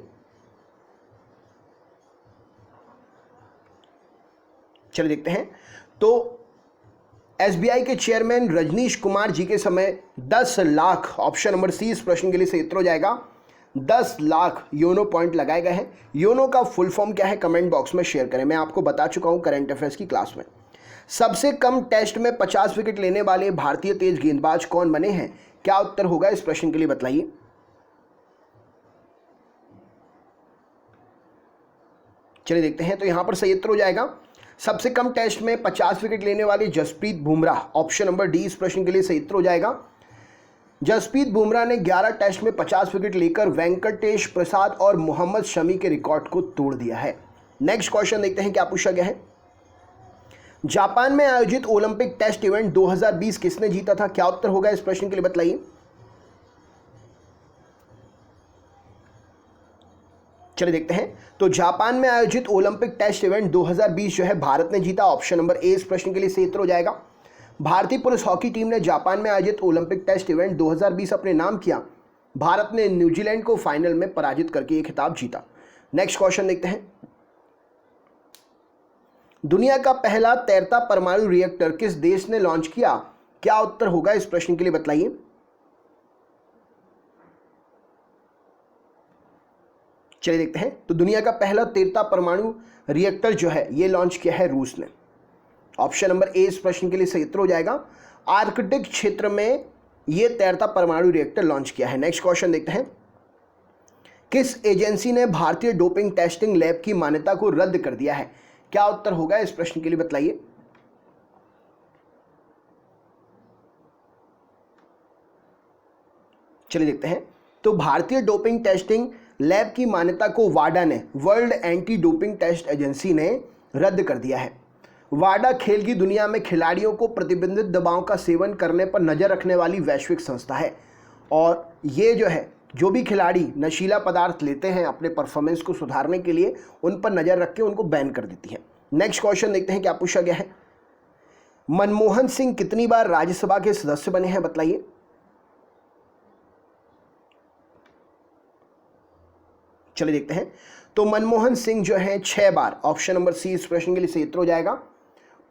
चलिए देखते हैं। तो एसबीआई के चेयरमैन रजनीश कुमार जी के समय 10 लाख, ऑप्शन नंबर सी इस प्रश्न के लिए सही उत्तर हो जाएगा। 10 लाख योनो पॉइंट लगाए गए हैं। योनो का फुल फॉर्म क्या है कमेंट बॉक्स में शेयर करें। मैं आपको बता चुका हूं करंट अफेयर्स की क्लास में। सबसे कम टेस्ट में 50 विकेट लेने वाले भारतीय तेज गेंदबाज कौन बने हैं? क्या उत्तर होगा इस प्रश्न के लिए बताइए। चलिए देखते हैं। तो यहां पर सही उत्तर हो जाएगा सबसे कम टेस्ट में 50 विकेट लेने वाले Jasprit Bumrah. Option number D इस प्रश्न के लिए सही उत्तर हो जाएगा। जसप्रीत बुमराह ने 11 टेस्ट में 50 विकेट लेकर वेंकटेश प्रसाद और मोहम्मद शमी के रिकॉर्ड को तोड़ दिया है। नेक्स्ट क्वेश्चन देखते हैं क्या पूछा गया है। जापान में आयोजित ओलंपिक टेस्ट इवेंट 2020 किसने जीता था? क्या उत्तर होगा इस प्रश्न के लिए बताइए। चलिए देखते हैं। तो जापान में आयोजित ओलंपिक टेस्ट इवेंट 2020 जो है भारत ने जीता। ऑप्शन नंबर ए इस प्रश्न के लिए सही उत्तर हो जाएगा। भारतीय पुरुष हॉकी टीम ने जापान में आयोजित ओलंपिक टेस्ट इवेंट 2020 अपने नाम किया। भारत ने न्यूजीलैंड को फाइनल में पराजित करके यह खिताब जीता। नेक्स्ट क्वेश्चन देखते हैं। दुनिया का पहला तैरता परमाणु रिएक्टर किस देश ने लॉन्च किया? क्या उत्तर होगा इस प्रश्न के लिए बताइए। चलिए देखते हैं। तो दुनिया का पहला तैरता परमाणु रिएक्टर जो है ये लॉन्च किया है रूस ने। ऑप्शन नंबर ए इस प्रश्न के लिए सही उत्तर हो जाएगा। आर्कटिक क्षेत्र में यह तैरता परमाणु रिएक्टर लॉन्च किया है। नेक्स्ट क्वेश्चन देखते हैं। किस एजेंसी ने भारतीय डोपिंग टेस्टिंग लैब की मान्यता को रद्द कर दिया है? क्या उत्तर होगा इस प्रश्न के लिए बताइए। चलिए देखते हैं। तो भारतीय डोपिंग टेस्टिंग लैब की मान्यता को वाडा ने, world anti doping test agency ने रद्द कर दिया है। वाडा खेल की दुनिया में खिलाड़ियों को प्रतिबंधित दवाओं का सेवन करने पर नजर रखने वाली वैश्विक संस्था है और ये जो है जो भी खिलाड़ी नशीला पदार्थ लेते हैं अपने परफॉर्मेंस को सुधारने के लिए उन पर नजर रख के उनको बैन कर देती है। नेक्स्ट क्वेश्चन देखते हैं क्या पूछा गया है। मनमोहन सिंह कितनी बार राज्यसभा के सदस्य बने हैं बताइए। चलिए देखते हैं। तो मनमोहन सिंह जो है 6 बार। ऑप्शन नंबर सी इस प्रश्न के लिए सही उत्तर हो जाएगा।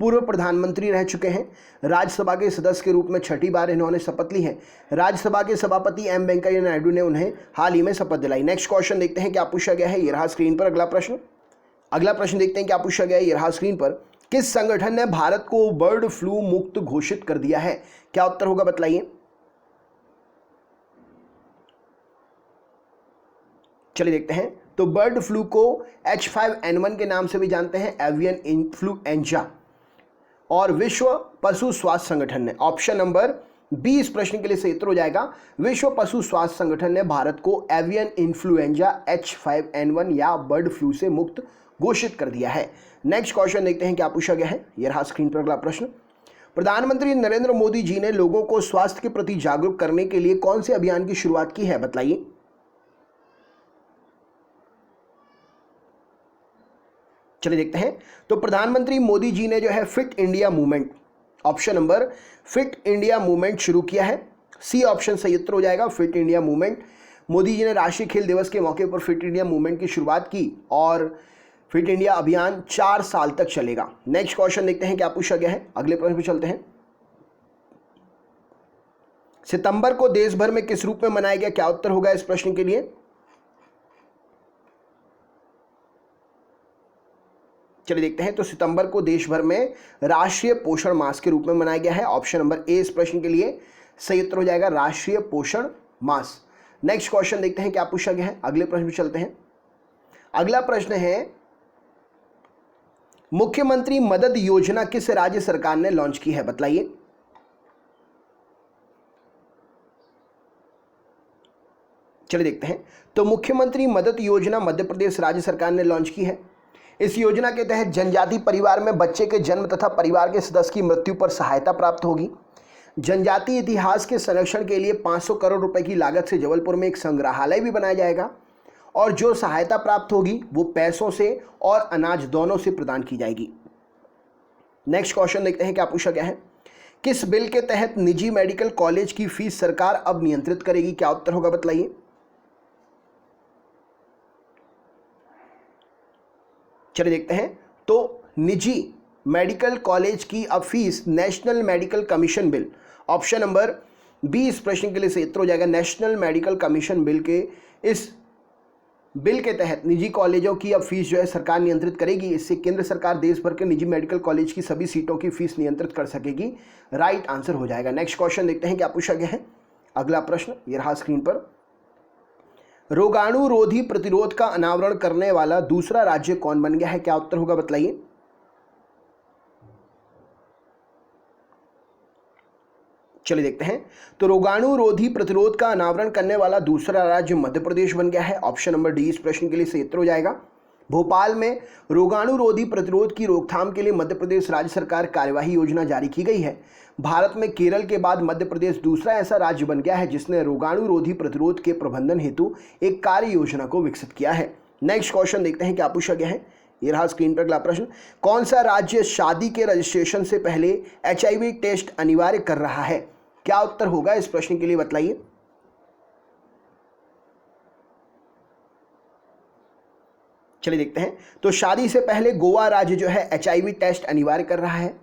पूर्व प्रधानमंत्री रह चुके हैं। राज्यसभा के सदस्य के रूप में 6ठी बार इन्होंने शपथ ली है। राज्यसभा के सभापति एम वेंकैया नायडू ने उन्हें हाल ही में शपथ दिलाई। नेक्स्ट क्वेश्चन देखते हैं क्या पूछा गया है। ये रहा स्क्रीन पर अगला प्रश्न देखते हैं क्या पूछा गया है। ये रहा स्क्रीन पर। किस संगठन ने भारत को बर्ड फ्लू मुक्त घोषित कर दिया है? क्या उत्तर होगा बताइए। चलिए देखते हैं। तो बर्ड फ्लू को H5N1 के नाम से भी जानते हैं, एवियन इन्फ्लुएंजा, और विश्व पशु स्वास्थ्य संगठन ने। ऑप्शन नंबर बी इस प्रश्न के लिए सही उत्तर हो जाएगा। विश्व पशु स्वास्थ्य संगठन ने भारत को एवियन इन्फ्लुएंजा H5N1 या बर्ड फ्लू से मुक्त घोषित कर दिया है। नेक्स्ट क्वेश्चन देखते हैं क्या पूछा गया है। यह रहा स्क्रीन पर अगला प्रश्न। प्रधानमंत्री नरेंद्र मोदी जी ने लोगों को स्वास्थ्य के प्रति जागरूक करने के लिए कौन से अभियान की शुरुआत की है बताइए। चलिए देखते हैं। तो प्रधानमंत्री मोदी जी ने जो है fit India movement, option number fit India movement शुरू किया है। सी ऑप्शन सही उत्तर हो जाएगा। Fit India movement. Modi ji ने राष्ट्रीय खेल दिवस के मौके पर फिट इंडिया मूवमेंट की शुरुआत की और फिट इंडिया अभियान 4 साल तक चलेगा। नेक्स्ट क्वेश्चन देखते हैं क्या पूछा गया है। अगले प्रश्न पर चलते हैं। सितंबर को देश भर में किस रूप में मनाया गया? क्या उत्तर होगा इस प्रश्न के लिए। चलिए देखते हैं। तो सितंबर को देश भर में राष्ट्रीय पोषण मास के रूप में मनाया गया है। ऑप्शन नंबर ए इस प्रश्न के लिए सही उत्तर हो जाएगा, राष्ट्रीय पोषण मास। नेक्स्ट क्वेश्चन देखते हैं क्या पूछा गया है। अगले प्रश्न पर चलते हैं। अगला प्रश्न है, मुख्यमंत्री मदद योजना किस राज्य सरकार ने लॉन्च की है बताइए। चलिए देखते हैं। तो मुख्यमंत्री मदद योजना मध्य प्रदेश राज्य सरकार ने लॉन्च की है। इस योजना के तहत जनजाति परिवार में बच्चे के जन्म तथा परिवार के सदस्य की मृत्यु पर सहायता प्राप्त होगी। जनजातीय इतिहास के संरक्षण के लिए 500 करोड़ रुपए की लागत से जबलपुर में एक संग्रहालय भी बनाया जाएगा और जो सहायता प्राप्त होगी वो पैसों से और अनाज दोनों से प्रदान की जाएगी। नेक्स्ट क्वेश्चन देखते हैं क्या पूछा गया है। किस बिल के तहत निजी मेडिकल कॉलेज की फीस सरकार अब नियंत्रित करेगी? क्या उत्तर होगा बताइए। चलिए देखते हैं। तो निजी मेडिकल कॉलेज की अब fees national medical commission bill, option number B इस प्रश्न के लिए सही उत्तर हो जाएगा। नेशनल मेडिकल कमीशन बिल के इस बिल के तहत निजी कॉलेजों की अब फीस जो है सरकार नियंत्रित करेगी। इससे केंद्र सरकार देश भर के निजी मेडिकल कॉलेज की सभी सीटों की फीस नियंत्रित कर सकेगी। राइट आंसर हो जाएगा। नेक्स्ट क्वेश्चन देखते हैं क्या पूछा गया है। अगला प्रश्न ये रहा स्क्रीन पर। रोगाणु रोधी प्रतिरोध का अनावरण करने वाला दूसरा राज्य कौन बन गया है? क्या उत्तर होगा बतलाइए। चलिए देखते हैं। तो रोगाणु रोधी प्रतिरोध का अनावरण करने वाला दूसरा राज्य मध्य प्रदेश बन गया है। ऑप्शन नंबर डी इस प्रश्न के लिए सही उत्तर हो जाएगा। भोपाल में रोगाणु रोधी प्रतिरोध की रोकथाम के लिए मध्य प्रदेश राज्य सरकार कार्यवाही योजना जारी की गई है। भारत में केरल के बाद मध्य प्रदेश दूसरा ऐसा राज्य बन गया है जिसने रोगाणु रोधी प्रतिरोध के प्रबंधन हेतु एक कार्य योजना को विकसित किया है। नेक्स्ट क्वेश्चन देखते हैं क्या पूछा गया है। ये रहा स्क्रीन पर अगला प्रश्न। कौन सा राज्य शादी के रजिस्ट्रेशन से पहले HIV टेस्ट अनिवार्य कर रहा है? क्या उत्तर होगा इस प्रश्न के लिए बतलाइए। चलिए देखते हैं। तो शादी से पहले गोवा राज्य जो है HIV टेस्ट अनिवार्य कर रहा है।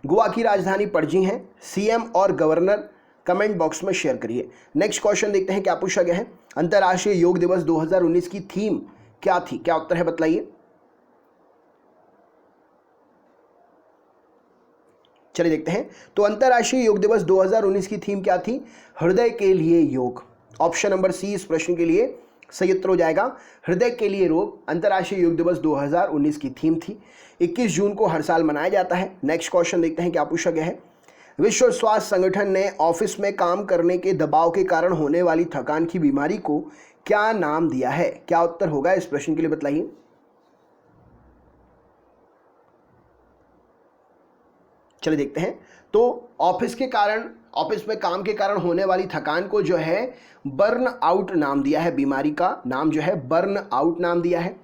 गोवा की राजधानी पणजी है। CM और गवर्नर कमेंट बॉक्स में शेयर करिए। नेक्स्ट क्वेश्चन देखते हैं क्या पूछा गया है। अंतर्राष्ट्रीय योग दिवस 2019 की थीम क्या थी? क्या उत्तर है बतलाइए। चलिए देखते हैं। तो अंतर्राष्ट्रीय योग दिवस 2019 की थीम क्या थी? हृदय के लिए योग। ऑप्शन नंबर सी इस प्रश्न के लिए सही उत्तर हो जाएगा। हृदय के लिए रोग अंतर्राष्ट्रीय योग दिवस 2019 की थीम थी। 21 जून को हर साल मनाया जाता है। नेक्स्ट क्वेश्चन देखते हैं क्या पूछा गया है। विश्व स्वास्थ्य संगठन ने ऑफिस में काम करने के दबाव के कारण होने वाली थकान की बीमारी को क्या नाम दिया है? क्या उत्तर होगा इस प्रश्न के लिए बतलाइए। चलिए देखते हैं। तो ऑफिस में काम के कारण होने वाली थकान को जो है बर्न आउट नाम दिया है। बीमारी का नाम जो है बर्न आउट नाम दिया है।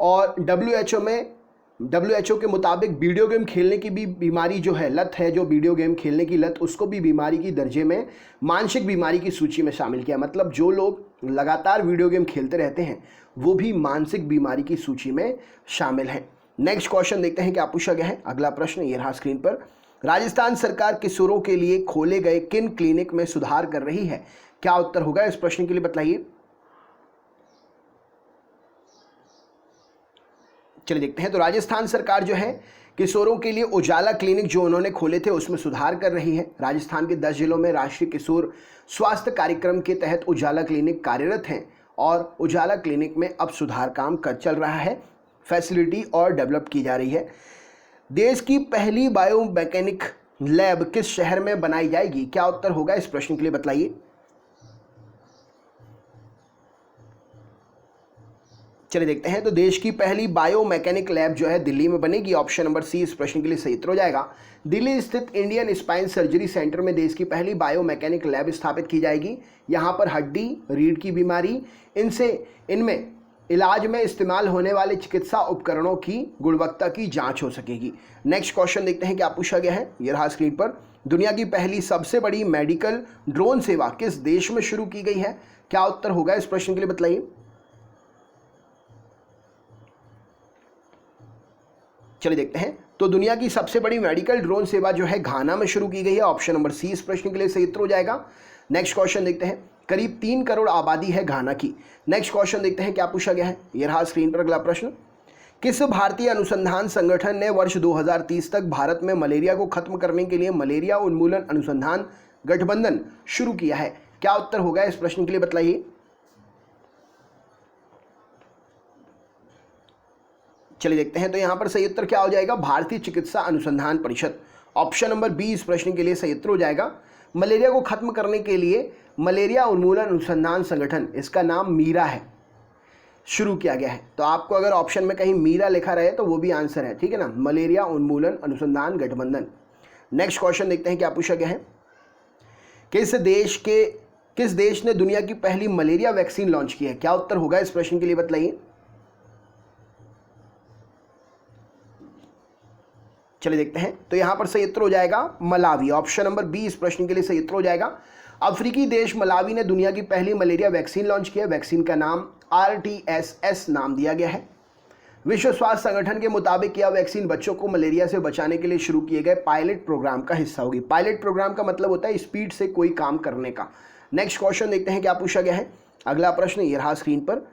और WHO के मुताबिक वीडियो गेम खेलने की भी बीमारी जो है लत है, जो वीडियो गेम खेलने की लत, उसको भी बीमारी की दर्जे में मानसिक बीमारी की सूची में शामिल किया। मतलब जो लोग लगातार वीडियो गेम खेलते रहते हैं वो भी मानसिक बीमारी की सूची में शामिल हैं। नेक्स्ट क्वेश्चन देखते हैं क्या पूछा गया है। अगला प्रश्न ये रहा स्क्रीन पर। राजस्थान सरकार किशोरों के लिए खोले गए किन क्लिनिक में सुधार कर रही है? क्या उत्तर होगा इस प्रश्न के लिए बतलाइए। चलिए देखते हैं। तो राजस्थान सरकार जो है किशोरों के लिए उजाला क्लिनिक जो उन्होंने खोले थे उसमें सुधार कर रही है। राजस्थान के 10 जिलों में राष्ट्रीय किशोर स्वास्थ्य कार्यक्रम के तहत उजाला क्लिनिक कार्यरत हैं और उजाला क्लिनिक में अब सुधार काम चल रहा है। फैसिलिटी और डेवलप की जा रही है। देश की पहली बायोमैकेनिक लैब किस शहर में बनाई जाएगी? क्या उत्तर होगा इस प्रश्न के लिए बतलाइए। चलिए देखते हैं। तो देश की पहली बायोमैकेनिक लैब जो है दिल्ली में बनेगी। ऑप्शन नंबर सी इस प्रश्न के लिए सही उत्तर हो जाएगा। दिल्ली स्थित इंडियन स्पाइन सर्जरी सेंटर में देश की पहली बायोमैकेनिक लैब स्थापित की जाएगी। यहां पर हड्डी, रीढ़ की बीमारी, इनमें इलाज में इस्तेमाल होने वाले चिकित्सा उपकरणों की गुणवत्ता की जांच हो सकेगी। नेक्स्ट क्वेश्चन देखते हैं क्या पूछा गया है। ये रहा स्क्रीन पर। दुनिया की पहली सबसे बड़ी मेडिकल ड्रोन सेवा किस देश में शुरू की गई है? क्या उत्तर होगा इस प्रश्न के लिए बतलाइए। चलिए देखते हैं। तो दुनिया की सबसे बड़ी मेडिकल ड्रोन सेवा जो है घाना में शुरू की गई है। ऑप्शन नंबर सी इस प्रश्न के लिए सही उत्तर हो जाएगा। नेक्स्ट क्वेश्चन देखते हैं। करीब 3 करोड़ आबादी है घाना की। नेक्स्ट क्वेश्चन देखते हैं क्या पूछा गया है। यह रहा स्क्रीन पर अगला प्रश्न। किस भारतीय अनुसंधान संगठन ने वर्ष 2030 तक भारत में मलेरिया को खत्म करने के लिए मलेरिया उन्मूलन अनुसंधान गठबंधन शुरू किया है? क्या उत्तर होगा इस प्रश्न के लिए बतलाइए। चलिए देखते हैं। तो यहां पर सही उत्तर क्या हो जाएगा? भारतीय चिकित्सा अनुसंधान परिषद। ऑप्शन नंबर बी इस प्रश्न के लिए सही उत्तर हो जाएगा। मलेरिया को खत्म करने के लिए मलेरिया उन्मूलन अनुसंधान संगठन, इसका नाम मीरा है, शुरू किया गया है। तो आपको अगर ऑप्शन में कहीं मीरा लिखा रहे तो वो भी आंसर है, ठीक है ना। मलेरिया उन्मूलन अनुसंधान गठबंधन। नेक्स्ट क्वेश्चन देखते हैं क्या पूछा गया है। किस देश ने दुनिया की पहली मलेरिया वैक्सीन लॉन्च की है? क्या उत्तर होगा इस प्रश्न के लिए बतलाइए। चलिए देखते हैं। तो यहां पर सही उत्तर हो जाएगा मलावी। ऑप्शन नंबर बी इस प्रश्न के लिए सही उत्तर हो जाएगा। अफ्रीकी देश मलावी ने दुनिया की पहली मलेरिया वैक्सीन लॉन्च की है। वैक्सीन का नाम RTS नाम दिया गया है। विश्व स्वास्थ्य संगठन के मुताबिक यह वैक्सीन बच्चों को मलेरिया से बचाने के लिए शुरू किए गए पायलट प्रोग्राम का हिस्सा होगी। पायलट प्रोग्राम का मतलब होता है स्पीड से कोई काम करने का। नेक्स्ट क्वेश्चन देखते हैं क्या पूछा गया है। अगला प्रश्न ये रहा स्क्रीन पर।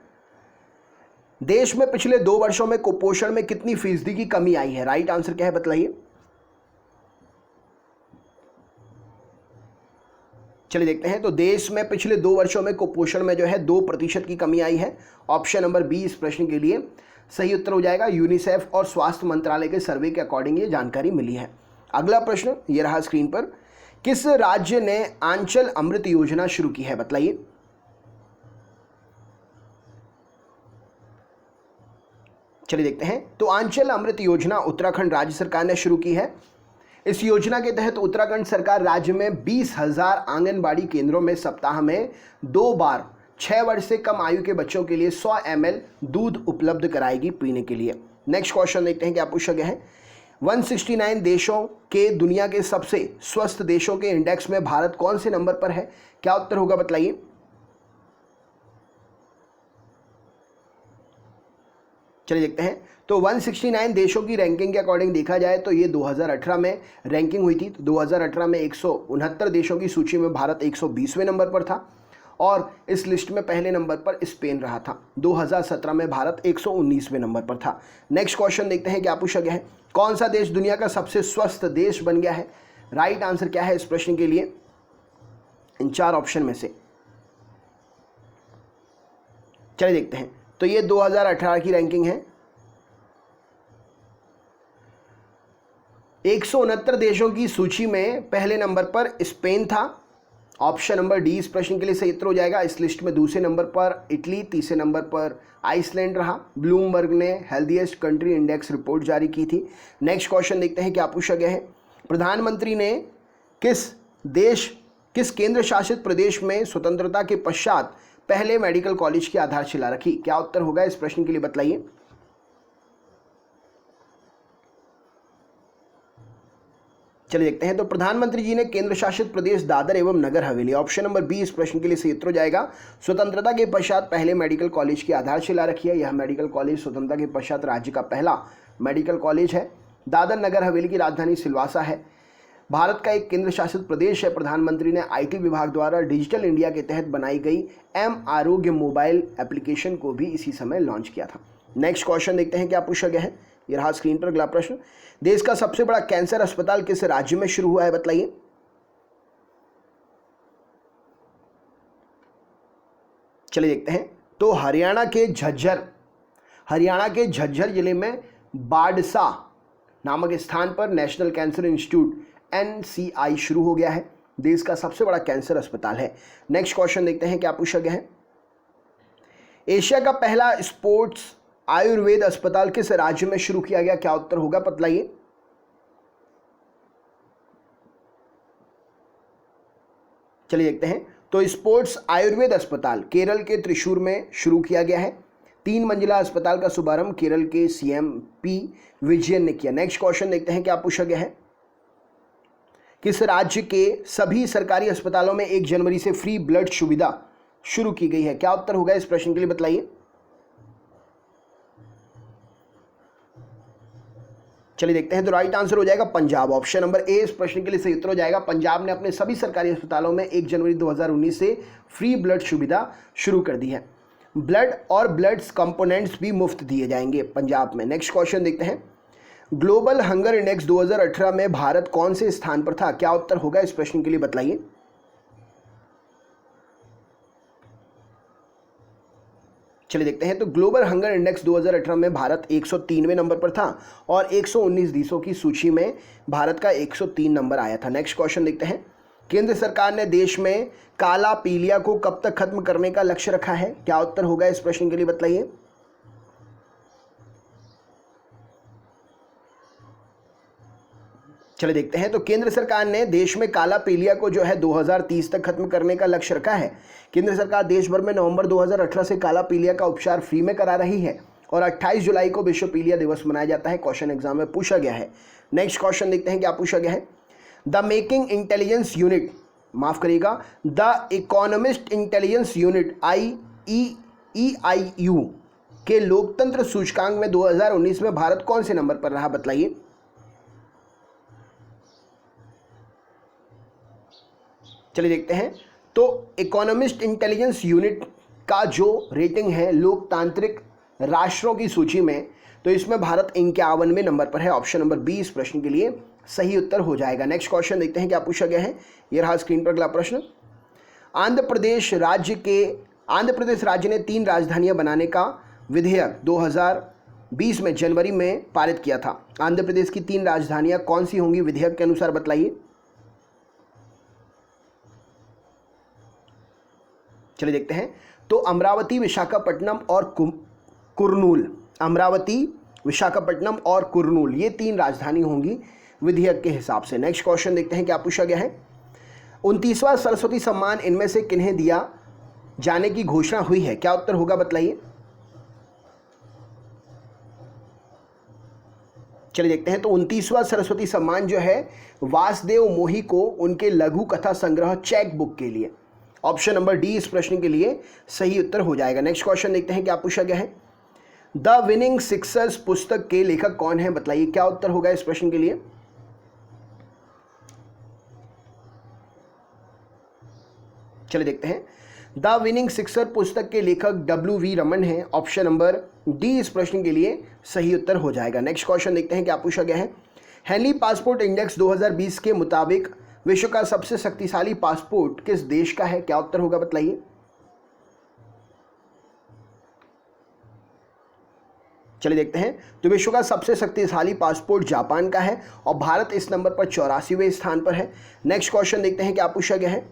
देश में पिछले 2 वर्षों में कुपोषण में कितनी फीसदी की कमी आई है? राइट आंसर क्या है बताइए। चलिए देखते हैं। तो देश में पिछले 2 वर्षों में कुपोषण में जो है 2% की कमी आई है। ऑप्शन नंबर बी इस प्रश्न के लिए सही उत्तर हो जाएगा। यूनिसेफ और स्वास्थ्य मंत्रालय के सर्वे के अकॉर्डिंग ये जानकारी मिली है। अगला प्रश्न ये रहा स्क्रीन पर। किस राज्य ने आंचल अमृत योजना शुरू की है बताइए। चलिए देखते हैं। तो आंचल अमृत योजना उत्तराखंड राज्य सरकार ने शुरू की है। इस योजना के तहत उत्तराखंड सरकार राज्य में 20,000 आंगनबाड़ी केंद्रों में सप्ताह में 2 बार 6 वर्ष से कम आयु के बच्चों के लिए 100 ml दूध उपलब्ध कराएगी पीने के लिए। नेक्स्ट क्वेश्चन देखते हैं क्या पूछा गया है। 169 देशों के दुनिया के सबसे स्वस्थ देशों के इंडेक्स में भारत कौन से नंबर पर है? क्या उत्तर होगा बताइए। चलिए देखते हैं। तो 169 देशों की रैंकिंग के अकॉर्डिंग देखा जाए तो ये 2018 में रैंकिंग हुई थी। तो 2018 में 169 देशों की सूची में भारत 120वें नंबर पर था और इस लिस्ट में पहले नंबर पर स्पेन रहा था। 2017 में भारत 119वें नंबर पर था। नेक्स्ट क्वेश्चन देखते हैं क्या पूछा गया है। कौन सा देश दुनिया का सबसे स्वस्थ देश बन गया है? राइट आंसर क्या है इस प्रश्न के लिए इन 4 ऑप्शन में से? चलिए देखते हैं। तो ये 2018 की रैंकिंग है। 169 देशों की सूची में पहले नंबर पर स्पेन था। ऑप्शन नंबर डी इस प्रश्न के लिए सही उत्तर हो जाएगा। इस लिस्ट में दूसरे नंबर पर इटली, तीसरे नंबर पर आइसलैंड रहा। ब्लूमबर्ग ने हेल्दीएस्ट कंट्री इंडेक्स रिपोर्ट जारी की थी। नेक्स्ट क्वेश्चन देखते हैं क्या पूछा गया है। प्रधानमंत्री ने किस केंद्र शासित प्रदेश में स्वतंत्रता के पश्चात पहले मेडिकल कॉलेज की आधारशिला रखी? क्या उत्तर होगा इस प्रश्न के लिए बताइए। चलिए देखते हैं। तो प्रधानमंत्री जी ने केंद्र शासित प्रदेश दादर एवं Nagar Haveli, option number B इस प्रश्न के लिए सही उत्तर हो जाएगा। स्वतंत्रता के पश्चात पहले मेडिकल कॉलेज की आधारशिला रखी है। यह मेडिकल कॉलेज स्वतंत्रता के पश्चात राज्य का पहला मेडिकल कॉलेज है। दादर नगर हवेली की राजधानी सिलवासा है। भारत का एक केंद्र शासित प्रदेश है। प्रधानमंत्री ने IT विभाग द्वारा डिजिटल इंडिया के तहत बनाई गई M आरोग्य मोबाइल एप्लीकेशन को भी इसी समय लॉन्च किया था। नेक्स्ट क्वेश्चन देखते हैं क्या पूछा गया है। यह रहा स्क्रीन पर अगला प्रश्न। देश का सबसे बड़ा कैंसर अस्पताल किस राज्य में शुरू हुआ है बताइए। चलिए देखते हैं। तो हरियाणा के झज्जर जिले में बाड़सा नामक स्थान पर नेशनल कैंसर इंस्टीट्यूट NCI शुरू हो गया है। देश का सबसे बड़ा कैंसर अस्पताल है। नेक्स्ट क्वेश्चन देखते हैं क्या पूछा गया है। एशिया का पहला स्पोर्ट्स आयुर्वेद अस्पताल किस राज्य में शुरू किया गया? क्या उत्तर होगा बतलाइए। चलिए देखते हैं। तो स्पोर्ट्स आयुर्वेद अस्पताल केरल के त्रिशूर में शुरू किया गया है। 3 मंजिला अस्पताल का शुभारंभ केरल के CM P विजयन ने किया। नेक्स्ट क्वेश्चन देखते हैं क्या पूछा गया है। किस राज्य के सभी सरकारी अस्पतालों में 1 जनवरी से फ्री ब्लड सुविधा शुरू की गई है? क्या उत्तर होगा इस प्रश्न के लिए बताइए। चलिए देखते हैं। तो राइट आंसर हो जाएगा पंजाब, ऑप्शन नंबर ए इस प्रश्न के लिए सही उत्तर हो जाएगा। पंजाब ने अपने सभी सरकारी अस्पतालों में 1 जनवरी 2019 से फ्री ब्लड सुविधा शुरू कर दी है। ब्लड और ब्लड कंपोनेंट्स भी मुफ्त दिए जाएंगे पंजाब में। नेक्स्ट क्वेश्चन देखते हैं। ग्लोबल हंगर इंडेक्स 2018 में भारत कौन से स्थान पर था? क्या उत्तर होगा इस प्रश्न के लिए बताइए। चलिए देखते हैं। तो ग्लोबल हंगर इंडेक्स 2018 में भारत 103वें नंबर पर था और 119 देशों की सूची में भारत का 103 नंबर आया था। नेक्स्ट क्वेश्चन देखते हैं। केंद्र सरकार ने देश में काला पीलिया को कब तक खत्म करने का लक्ष्य रखा है? क्या उत्तर होगा इस प्रश्न के लिए बताइए। चलिए देखते हैं। तो केंद्र सरकार ने देश में काला पीलिया को जो है 2030 तक खत्म करने का लक्ष्य रखा है। केंद्र सरकार देश भर में नवंबर 2018 से काला पीलिया का उपचार फ्री में करा रही है और 28 जुलाई को विश्व पीलिया दिवस मनाया जाता है। क्वेश्चन एग्जाम में पूछा गया है। नेक्स्ट क्वेश्चन देखते हैं क्या पूछा गया है। द मेकिंग इंटेलिजेंस यूनिट माफ करिएगा the economist intelligence unit EIU के लोकतंत्र सूचकांक में 2019 में भारत कौन से नंबर पर रहा बताइए। चलिए देखते हैं। तो इकोनॉमिस्ट इंटेलिजेंस यूनिट का जो रेटिंग है लोकतांत्रिक राष्ट्रों की सूची में, तो इसमें भारत 51वें नंबर पर है। ऑप्शन नंबर बी इस प्रश्न के लिए सही उत्तर हो जाएगा। नेक्स्ट क्वेश्चन देखते हैं क्या पूछा गया है। ये रहा स्क्रीन पर अगला प्रश्न। आंध्र प्रदेश राज्य ने 3 राजधानियां बनाने का विधेयक 2020 में जनवरी में पारित किया था। आंध्र प्रदेश की 3 राजधानियां कौन सी होंगी विधेयक के अनुसार, बताइए। चलिए देखते हैं। तो अमरावती, विशाखापट्टनम और कुर्नूल, अमरावती, विशाखापट्टनम और कुर्नूल, ये 3 राजधानी होंगी विधेयक के हिसाब से। नेक्स्ट क्वेश्चन देखते हैं क्या पूछा गया है। 29वां सरस्वती सम्मान इनमें से किन्हें दिया जाने की घोषणा हुई है, क्या उत्तर होगा, बताइए। चलिए देखते हैं। तो 29वां सरस्वती सम्मान जो है वासुदेव मोही को उनके लघु कथा संग्रह चेक बुक के लिए। ऑप्शन नंबर डी इस प्रश्न के लिए सही उत्तर हो जाएगा। नेक्स्ट क्वेश्चन देखते हैं क्या पूछा गया है। द विनिंग सिक्सर्स पुस्तक के लेखक कौन है, बताइए, क्या उत्तर होगा इस प्रश्न के लिए। चलिए देखते हैं। द विनिंग सिक्सर पुस्तक के लेखक WV रमन हैं। ऑप्शन नंबर डी इस प्रश्न के लिए सही उत्तर हो जाएगा। नेक्स्ट क्वेश्चन देखते हैं क्या पूछा गया है। हेनली पासपोर्ट इंडेक्स 2020 के मुताबिक विश्व का सबसे शक्तिशाली पासपोर्ट किस देश का है, क्या उत्तर होगा, बताइए। चलिए देखते हैं। तो विश्व का सबसे शक्तिशाली पासपोर्ट जापान का है और भारत इस नंबर पर 84वें स्थान पर है। नेक्स्ट क्वेश्चन देखते हैं क्या पूछा गया है।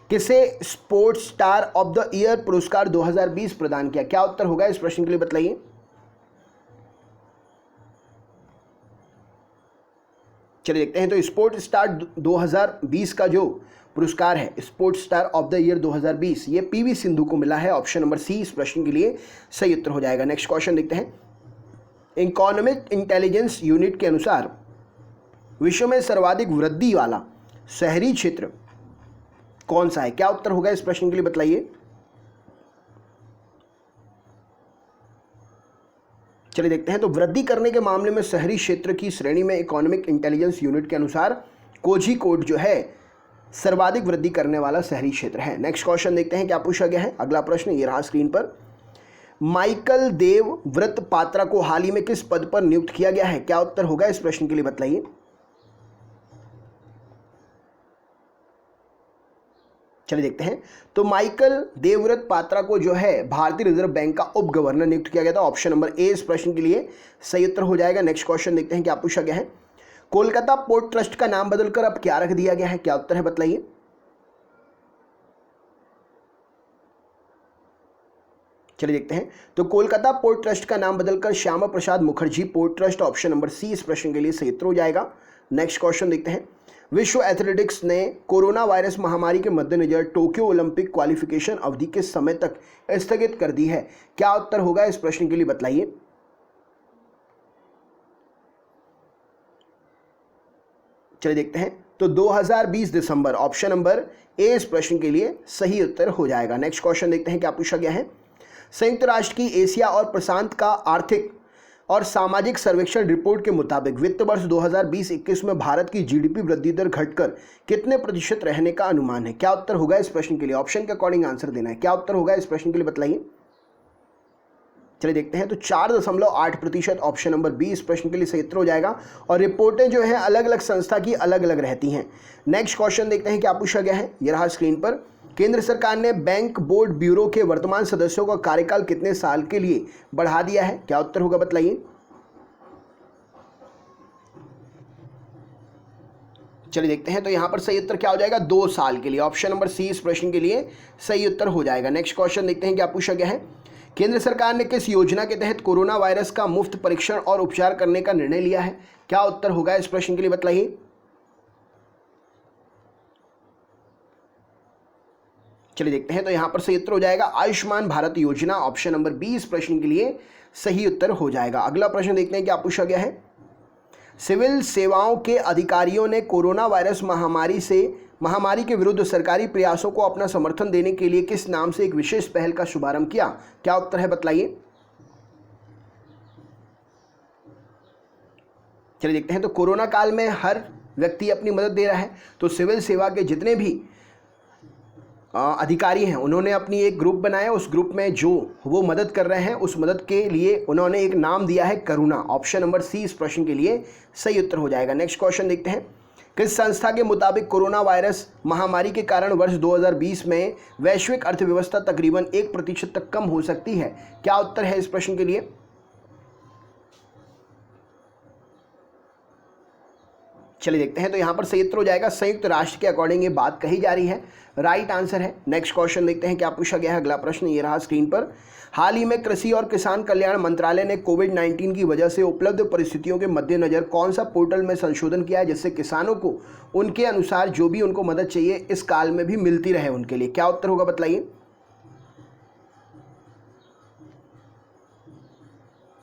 किसे sports star of the year पुरस्कार 2020 प्रदान किया, क्या उत्तर होगा इस प्रश्न के लिए, बताइए। चलिए देखते हैं। तो स्पोर्ट स्टार 2020 का जो पुरस्कार है, sport star of the year 2020, ये PV सिंधु को मिला है। ऑप्शन नंबर सी इस प्रश्न के लिए सही उत्तर हो जाएगा। नेक्स्ट क्वेश्चन देखते हैं। इकोनॉमिक इंटेलिजेंस यूनिट के अनुसार विश्व में सर्वाधिक वृद्धि वाला शहरी क्षेत्र कौन सा है, क्या उत्तर होगा इस प्रश्न के लिए, बताइए। चलिए देखते हैं। तो वृद्धि करने के मामले में शहरी क्षेत्र की श्रेणी में इकोनॉमिक इंटेलिजेंस यूनिट के अनुसार कोझिकोड जो है सर्वाधिक वृद्धि करने वाला शहरी क्षेत्र है। नेक्स्ट क्वेश्चन देखते हैं क्या पूछा गया है। अगला प्रश्न ये रहा स्क्रीन पर। माइकल देवव्रत पात्रा को हाल ही में किस पद पर नियुक्त किया गया है, क्या उत्तर होगा इस प्रश्न के लिए, बताइए। चलिए देखते हैं। तो माइकल देवव्रत पात्रा को जो है भारतीय रिजर्व बैंक का उप गवर्नर नियुक्त किया गया था। ऑप्शन नंबर ए इस प्रश्न के लिए सही उत्तर हो जाएगा। नेक्स्ट क्वेश्चन देखते हैं क्या पूछा गया है। कोलकाता पोर्ट ट्रस्ट का नाम बदलकर अब क्या रख दिया गया है, क्या उत्तर है, बताइए। चलिए देखते हैं। तो कोलकाता पोर्ट ट्रस्ट का नाम बदलकर Shyama Prasad Mukherjee port trust, option number C इस प्रश्न के लिए सही उत्तर हो जाएगा। नेक्स्ट क्वेश्चन देखते हैं। विश्व एथलेटिक्स ने कोरोना वायरस महामारी के मद्देनजर टोक्यो ओलंपिक क्वालिफिकेशन अवधि के समय तक स्थगित कर दी है, क्या उत्तर होगा इस प्रश्न के लिए, बताइए। चलिए देखते हैं। तो 2020 दिसंबर, ऑप्शन नंबर ए इस प्रश्न के लिए सही उत्तर हो जाएगा। नेक्स्ट क्वेश्चन देखते हैं क्या पूछा गया है। संयुक्त राष्ट्र की एशिया और प्रशांत का आर्थिक और सामाजिक सर्वेक्षण रिपोर्ट के मुताबिक वित्त वर्ष 2020-21 में भारत की GDP वृद्धि दर घटकर कितने प्रतिशत रहने का अनुमान है, क्या उत्तर होगा इस प्रश्न के लिए। ऑप्शन के अकॉर्डिंग आंसर देना है, क्या उत्तर होगा इस प्रश्न के लिए, बताइए। चलिए देखते हैं। तो 4.8%, ऑप्शन नंबर बी इस प्रश्न के लिए सही उत्तर हो जाएगा। और रिपोर्टें जो हैं अलग अलग संस्था की अलग अलग रहती हैं। नेक्स्ट क्वेश्चन देखते हैं क्या पूछा गया है। यह रहा स्क्रीन पर। केंद्र सरकार ने बैंक बोर्ड ब्यूरो के वर्तमान सदस्यों का कार्यकाल कितने साल के लिए बढ़ा दिया है, क्या उत्तर होगा, बताइए। चलिए देखते हैं। तो यहां पर सही उत्तर क्या हो जाएगा, 2 साल के लिए। ऑप्शन नंबर सी इस प्रश्न के लिए सही उत्तर हो जाएगा। नेक्स्ट क्वेश्चन देखते हैं क्या पूछा गया है। केंद्र सरकार ने किस योजना के तहत कोरोना वायरस का मुफ्त परीक्षण और उपचार करने का निर्णय लिया है, क्या उत्तर होगा इस प्रश्न के लिए, बताइए। चलिए देखते हैं। तो यहां पर सही उत्तर हो जाएगा आयुष्मान भारत योजना, ऑप्शन नंबर बी इस प्रश्न के लिए सही उत्तर हो जाएगा। अगला प्रश्न देखते हैं क्या पूछा गया है। सिविल सेवाओं के अधिकारियों ने कोरोना वायरस महामारी के विरुद्ध सरकारी प्रयासों को अपना समर्थन देने के लिए किस नाम से एक विशेष पहल का शुभारंभ किया, क्या उत्तर है, बताइए। चलिए देखते हैं। तो कोरोना काल में हर व्यक्ति अपनी मदद दे रहा है, तो सिविल सेवा के जितने भी अधिकारी हैं उन्होंने अपनी एक ग्रुप बनाया, उस ग्रुप में जो वो मदद कर रहे हैं उस मदद के लिए उन्होंने एक नाम दिया है करुणा। ऑप्शन नंबर सी इस प्रश्न के लिए सही उत्तर हो जाएगा। नेक्स्ट क्वेश्चन देखते हैं। किस संस्था के मुताबिक कोरोना वायरस महामारी के कारण वर्ष 2020 में वैश्विक अर्थव्यवस्था तकरीबन 1% तक कम हो सकती है? क्या उत्तर है इस प्रश्न के लिए? चलिए देखते हैं। तो यहाँ पर सही उत्तर हो जाएगा संयुक्त राष्ट्र के अकॉर्डिंग ये बात कही जा रही है, राइट आंसर है। नेक्स्ट क्वेश्चन देखते हैं क्या पूछा गया है। अगला प्रश्न ये रहा स्क्रीन पर। हाल ही में कृषि और किसान कल्याण मंत्रालय ने कोविड-19 की वजह से उपलब्ध परिस्थितियों के मद्देनजर कौन सा पोर्टल में संशोधन किया है जिससे किसानों को उनके अनुसार जो भी उनको मदद चाहिए इस काल में भी मिलती रहे उनके लिए? क्या उत्तर होगा बताइए।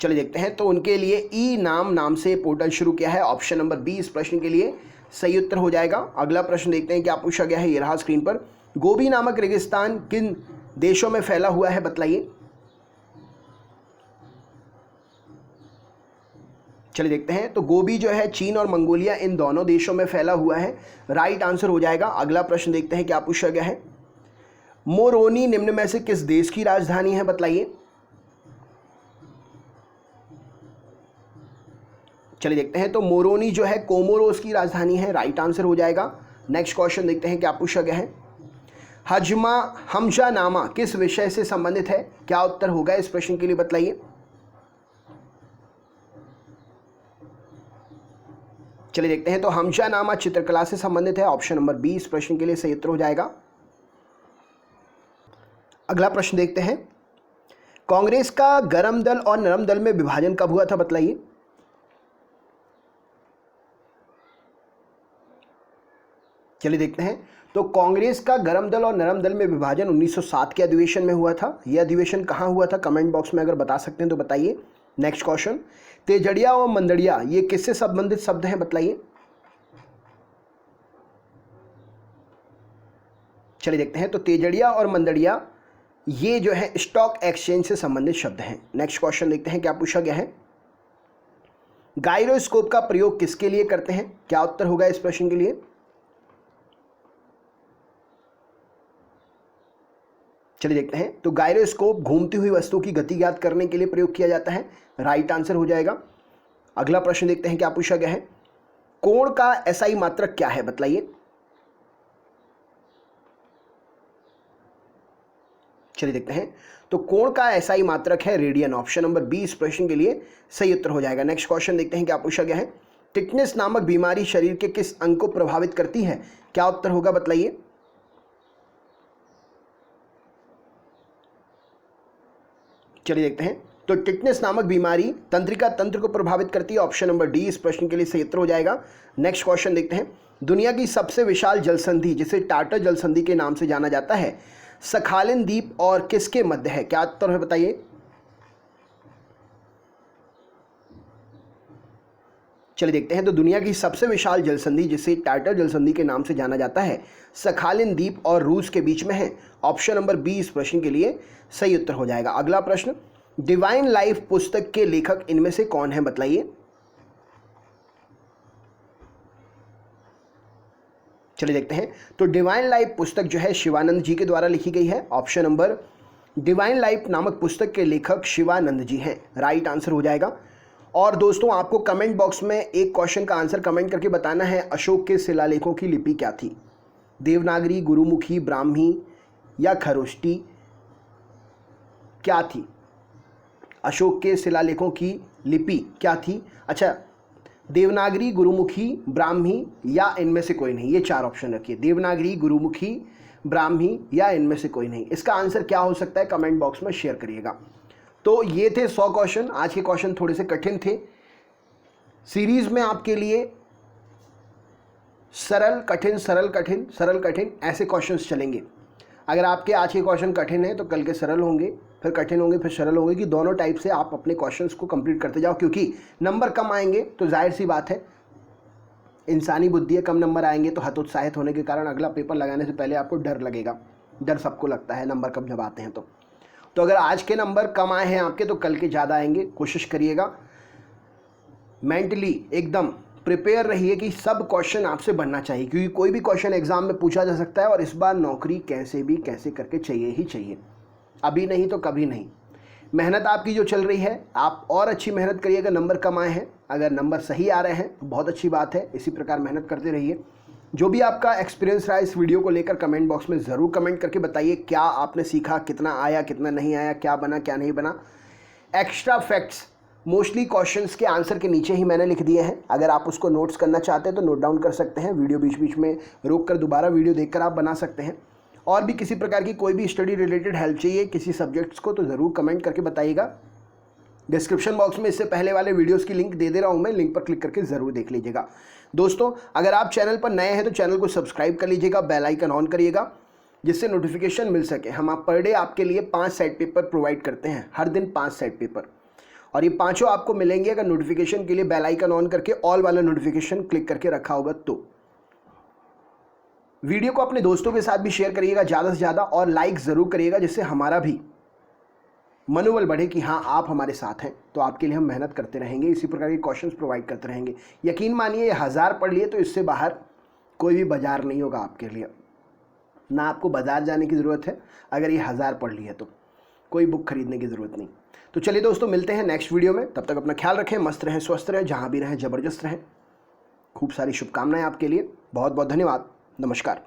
चलिए देखते हैं। तो उनके लिए ई नाम से पोर्टल शुरू किया है। ऑप्शन नंबर बी इस प्रश्न के लिए सही उत्तर हो जाएगा। अगला प्रश्न देखते हैं क्या पूछा गया है। ये रहा स्क्रीन पर। गोबी नामक रेगिस्तान किन देशों में फैला हुआ है बतलाइए। चलिए देखते हैं। तो गोबी जो है चीन और मंगोलिया इन दोनों देशों में फैला हुआ है, राइट आंसर हो जाएगा। अगला प्रश्न देखते हैं क्या पूछा गया है। मोरोनी निम्न में से किस देश की राजधानी है बतलाइए। चलिए देखते हैं। तो मोरोनी जो है कोमोरोस की राजधानी है, राइट आंसर हो जाएगा। नेक्स्ट क्वेश्चन देखते हैं क्या पूछा गया है। हमजा नामा किस विषय से संबंधित है? क्या उत्तर होगा इस प्रश्न के लिए बतलाइए। चलिए देखते हैं। तो हमजा नामा चित्रकला से संबंधित है। ऑप्शन नंबर बी इस प्रश्न के लिए सही उत्तर हो जाएगा। अगला प्रश्न देखते हैं। कांग्रेस का गरम दल और नरम दल में विभाजन कब हुआ था बतलाइए। चलिए देखते हैं। तो कांग्रेस का गरम दल और नरम दल में विभाजन 1907 के अधिवेशन में हुआ था। यह अधिवेशन कहाँ हुआ था? कमेंट बॉक्स में अगर बता सकते हैं तो बताइए। Next question. तेजड़िया और मंदड़िया ये किससे संबंधित शब्द हैं बतलाइए। चलिए देखते हैं। तो तेजड़िया और मंदड़िया ये जो है स्टॉक एक्सचेंज से संबंधित शब्द हैं। नेक्स्ट क्वेश्चन देखते हैं क्या पूछा गया है। गायरोस्कोप का प्रयोग किसके लिए करते हैं? क्या उत्तर होगा इस प्रश्न के लिए। चलिए देखते हैं। तो गायरोस्कोप घूमती हुई वस्तु की गति ज्ञात करने के लिए प्रयोग किया जाता है, राइट आंसर हो जाएगा। अगला प्रश्न देखते हैं क्या पूछा गया है। कोण का एसआई मात्रक क्या है बतलाइए। चलिए देखते हैं। तो कोण का एसआई मात्रक है रेडियन। ऑप्शन नंबर बी इस प्रश्न के लिए सही उत्तर हो जाएगा। नेक्स्ट क्वेश्चन देखते हैं क्या पूछा गया है। टिटनेस नामक बीमारी शरीर के किस अंग को प्रभावित करती है? क्या उत्तर होगा बतलाइए। चलिए देखते हैं। तो टिटनेस नामक बीमारी तंत्रिका तंत्र को प्रभावित करती है। ऑप्शन नंबर डी इस प्रश्न के लिए सही उत्तर हो जाएगा। नेक्स्ट क्वेश्चन देखते हैं। दुनिया की सबसे विशाल जलसंधि जिसे टाटा जलसंधि के नाम से जाना जाता है सखालिन द्वीप और किसके मध्य है? क्या उत्तर है बताइए। चलिए देखते हैं। तो दुनिया की सबसे विशाल जलसंधि जिसे टाटा जलसंधि के नाम से जाना जाता है सखालिन द्वीप और रूस के बीच में है। ऑप्शन नंबर बी इस प्रश्न के लिए सही उत्तर हो जाएगा। अगला प्रश्न। डिवाइन लाइफ पुस्तक के लेखक इनमें से कौन है बताइए। चलिए देखते हैं। तो डिवाइन लाइफ पुस्तक जो है शिवानंद जी के द्वारा लिखी गई है। ऑप्शन नंबर डिवाइन लाइफ नामक पुस्तक के लेखक शिवानंद जी हैं, राइट आंसर हो जाएगा। और दोस्तों आपको कमेंट बॉक्स में एक क्वेश्चन का आंसर कमेंट करके बताना है। अशोक के शिलालेखों की लिपि क्या थी? देवनागरी, गुरुमुखी, ब्राह्मी या खरोष्टी क्या थी? अशोक के शिलालेखों की लिपि क्या थी? अच्छा, देवनागरी, गुरुमुखी, ब्राह्मी या इनमें से कोई नहीं। ये चार ऑप्शन रखिए। देवनागरी, गुरुमुखी, ब्राह्मी या इनमें से कोई नहीं। इसका आंसर क्या हो सकता है कमेंट बॉक्स में शेयर करिएगा। तो ये थे 100 क्वेश्चन। आज के क्वेश्चन थोड़े से कठिन थे। सीरीज में आपके लिए सरल कठिन सरल कठिन सरल कठिन ऐसे क्वेश्चंस चलेंगे। अगर आपके आज के क्वेश्चन कठिन हैं तो कल के सरल होंगे, फिर कठिन होंगे, फिर सरल होंगे, कि दोनों टाइप से आप अपने क्वेश्चंस को कंप्लीट करते जाओ। क्योंकि नंबर कम आएंगे तो जाहिर सी बात है, इंसानी बुद्धि है, कम नंबर आएंगे तो हतोत्साहित होने के कारण अगला पेपर लगाने से पहले आपको डर लगेगा। डर सबको लगता है नंबर कम जब आते हैं तो अगर आज के नंबर कम आए हैं आपके तो कल के ज़्यादा आएंगे। कोशिश करिएगा मेंटली एकदम प्रिपेयर रहिए कि सब क्वेश्चन आपसे बनना चाहिए, क्योंकि कोई भी क्वेश्चन एग्जाम में पूछा जा सकता है और इस बार नौकरी कैसे करके चाहिए ही चाहिए, अभी नहीं तो कभी नहीं। मेहनत आपकी जो चल रही है, आप और अच्छी मेहनत करिएगा, नंबर कम आए हैं, अगर नंबर सही आ रहे हैं तो बहुत अच्छी बात है, इसी प्रकार मेहनत करते रहिए। जो भी आपका एक्सपीरियंस रहा इस वीडियो को लेकर कमेंट बॉक्स में ज़रूर कमेंट करके बताइए, क्या आपने सीखा, कितना आया, कितना नहीं आया, क्या बना, क्या नहीं बना। एक्स्ट्रा फैक्ट्स मोस्टली क्वेश्चंस के आंसर के नीचे ही मैंने लिख दिए हैं, अगर आप उसको नोट्स करना चाहते हैं तो नोट डाउन कर सकते हैं, वीडियो बीच बीच में रोक कर दोबारा वीडियो देखकर आप बना सकते हैं। और भी किसी प्रकार की कोई भी स्टडी रिलेटेड हेल्प चाहिए किसी सब्जेक्ट्स को तो ज़रूर कमेंट करके बताइएगा। डिस्क्रिप्शन बॉक्स में इससे पहले वाले वीडियोस की लिंक दे रहा हूं मैं, लिंक पर क्लिक करके ज़रूर देख लीजिएगा। दोस्तों अगर आप चैनल पर नए हैं तो चैनल को सब्सक्राइब कर लीजिएगा, बेल आइकन ऑन करिएगा जिससे नोटिफिकेशन मिल सके। हम आप पर डे आपके लिए 5 सेट पेपर प्रोवाइड करते हैं, हर दिन 5 सेट पेपर, और ये पांचों आपको मिलेंगे अगर नोटिफिकेशन के लिए बेल आइकन ऑन करके ऑल वाला नोटिफिकेशन क्लिक करके रखा होगा तो। वीडियो को अपने दोस्तों के साथ भी शेयर करिएगा ज़्यादा से ज़्यादा, और लाइक ज़रूर करिएगा जिससे हमारा भी मनोबल बढ़े कि हाँ आप हमारे साथ हैं, तो आपके लिए हम मेहनत करते रहेंगे, इसी प्रकार के क्वेश्चंस प्रोवाइड करते रहेंगे। यकीन मानिए 1000 पढ़ लिए तो इससे बाहर कोई भी बाजार नहीं होगा आपके लिए, ना आपको बाजार जाने की ज़रूरत है, अगर ये 1000 पढ़ लिए तो कोई बुक खरीदने की ज़रूरत नहीं। तो चलिए दोस्तों मिलते हैं नेक्स्ट वीडियो में, तब तक अपना ख्याल रखें, मस्त रहें, स्वस्थ रहें, जहाँ भी रहें ज़बरदस्त रहें। खूब सारी शुभकामनाएं आपके लिए, बहुत बहुत धन्यवाद, नमस्कार।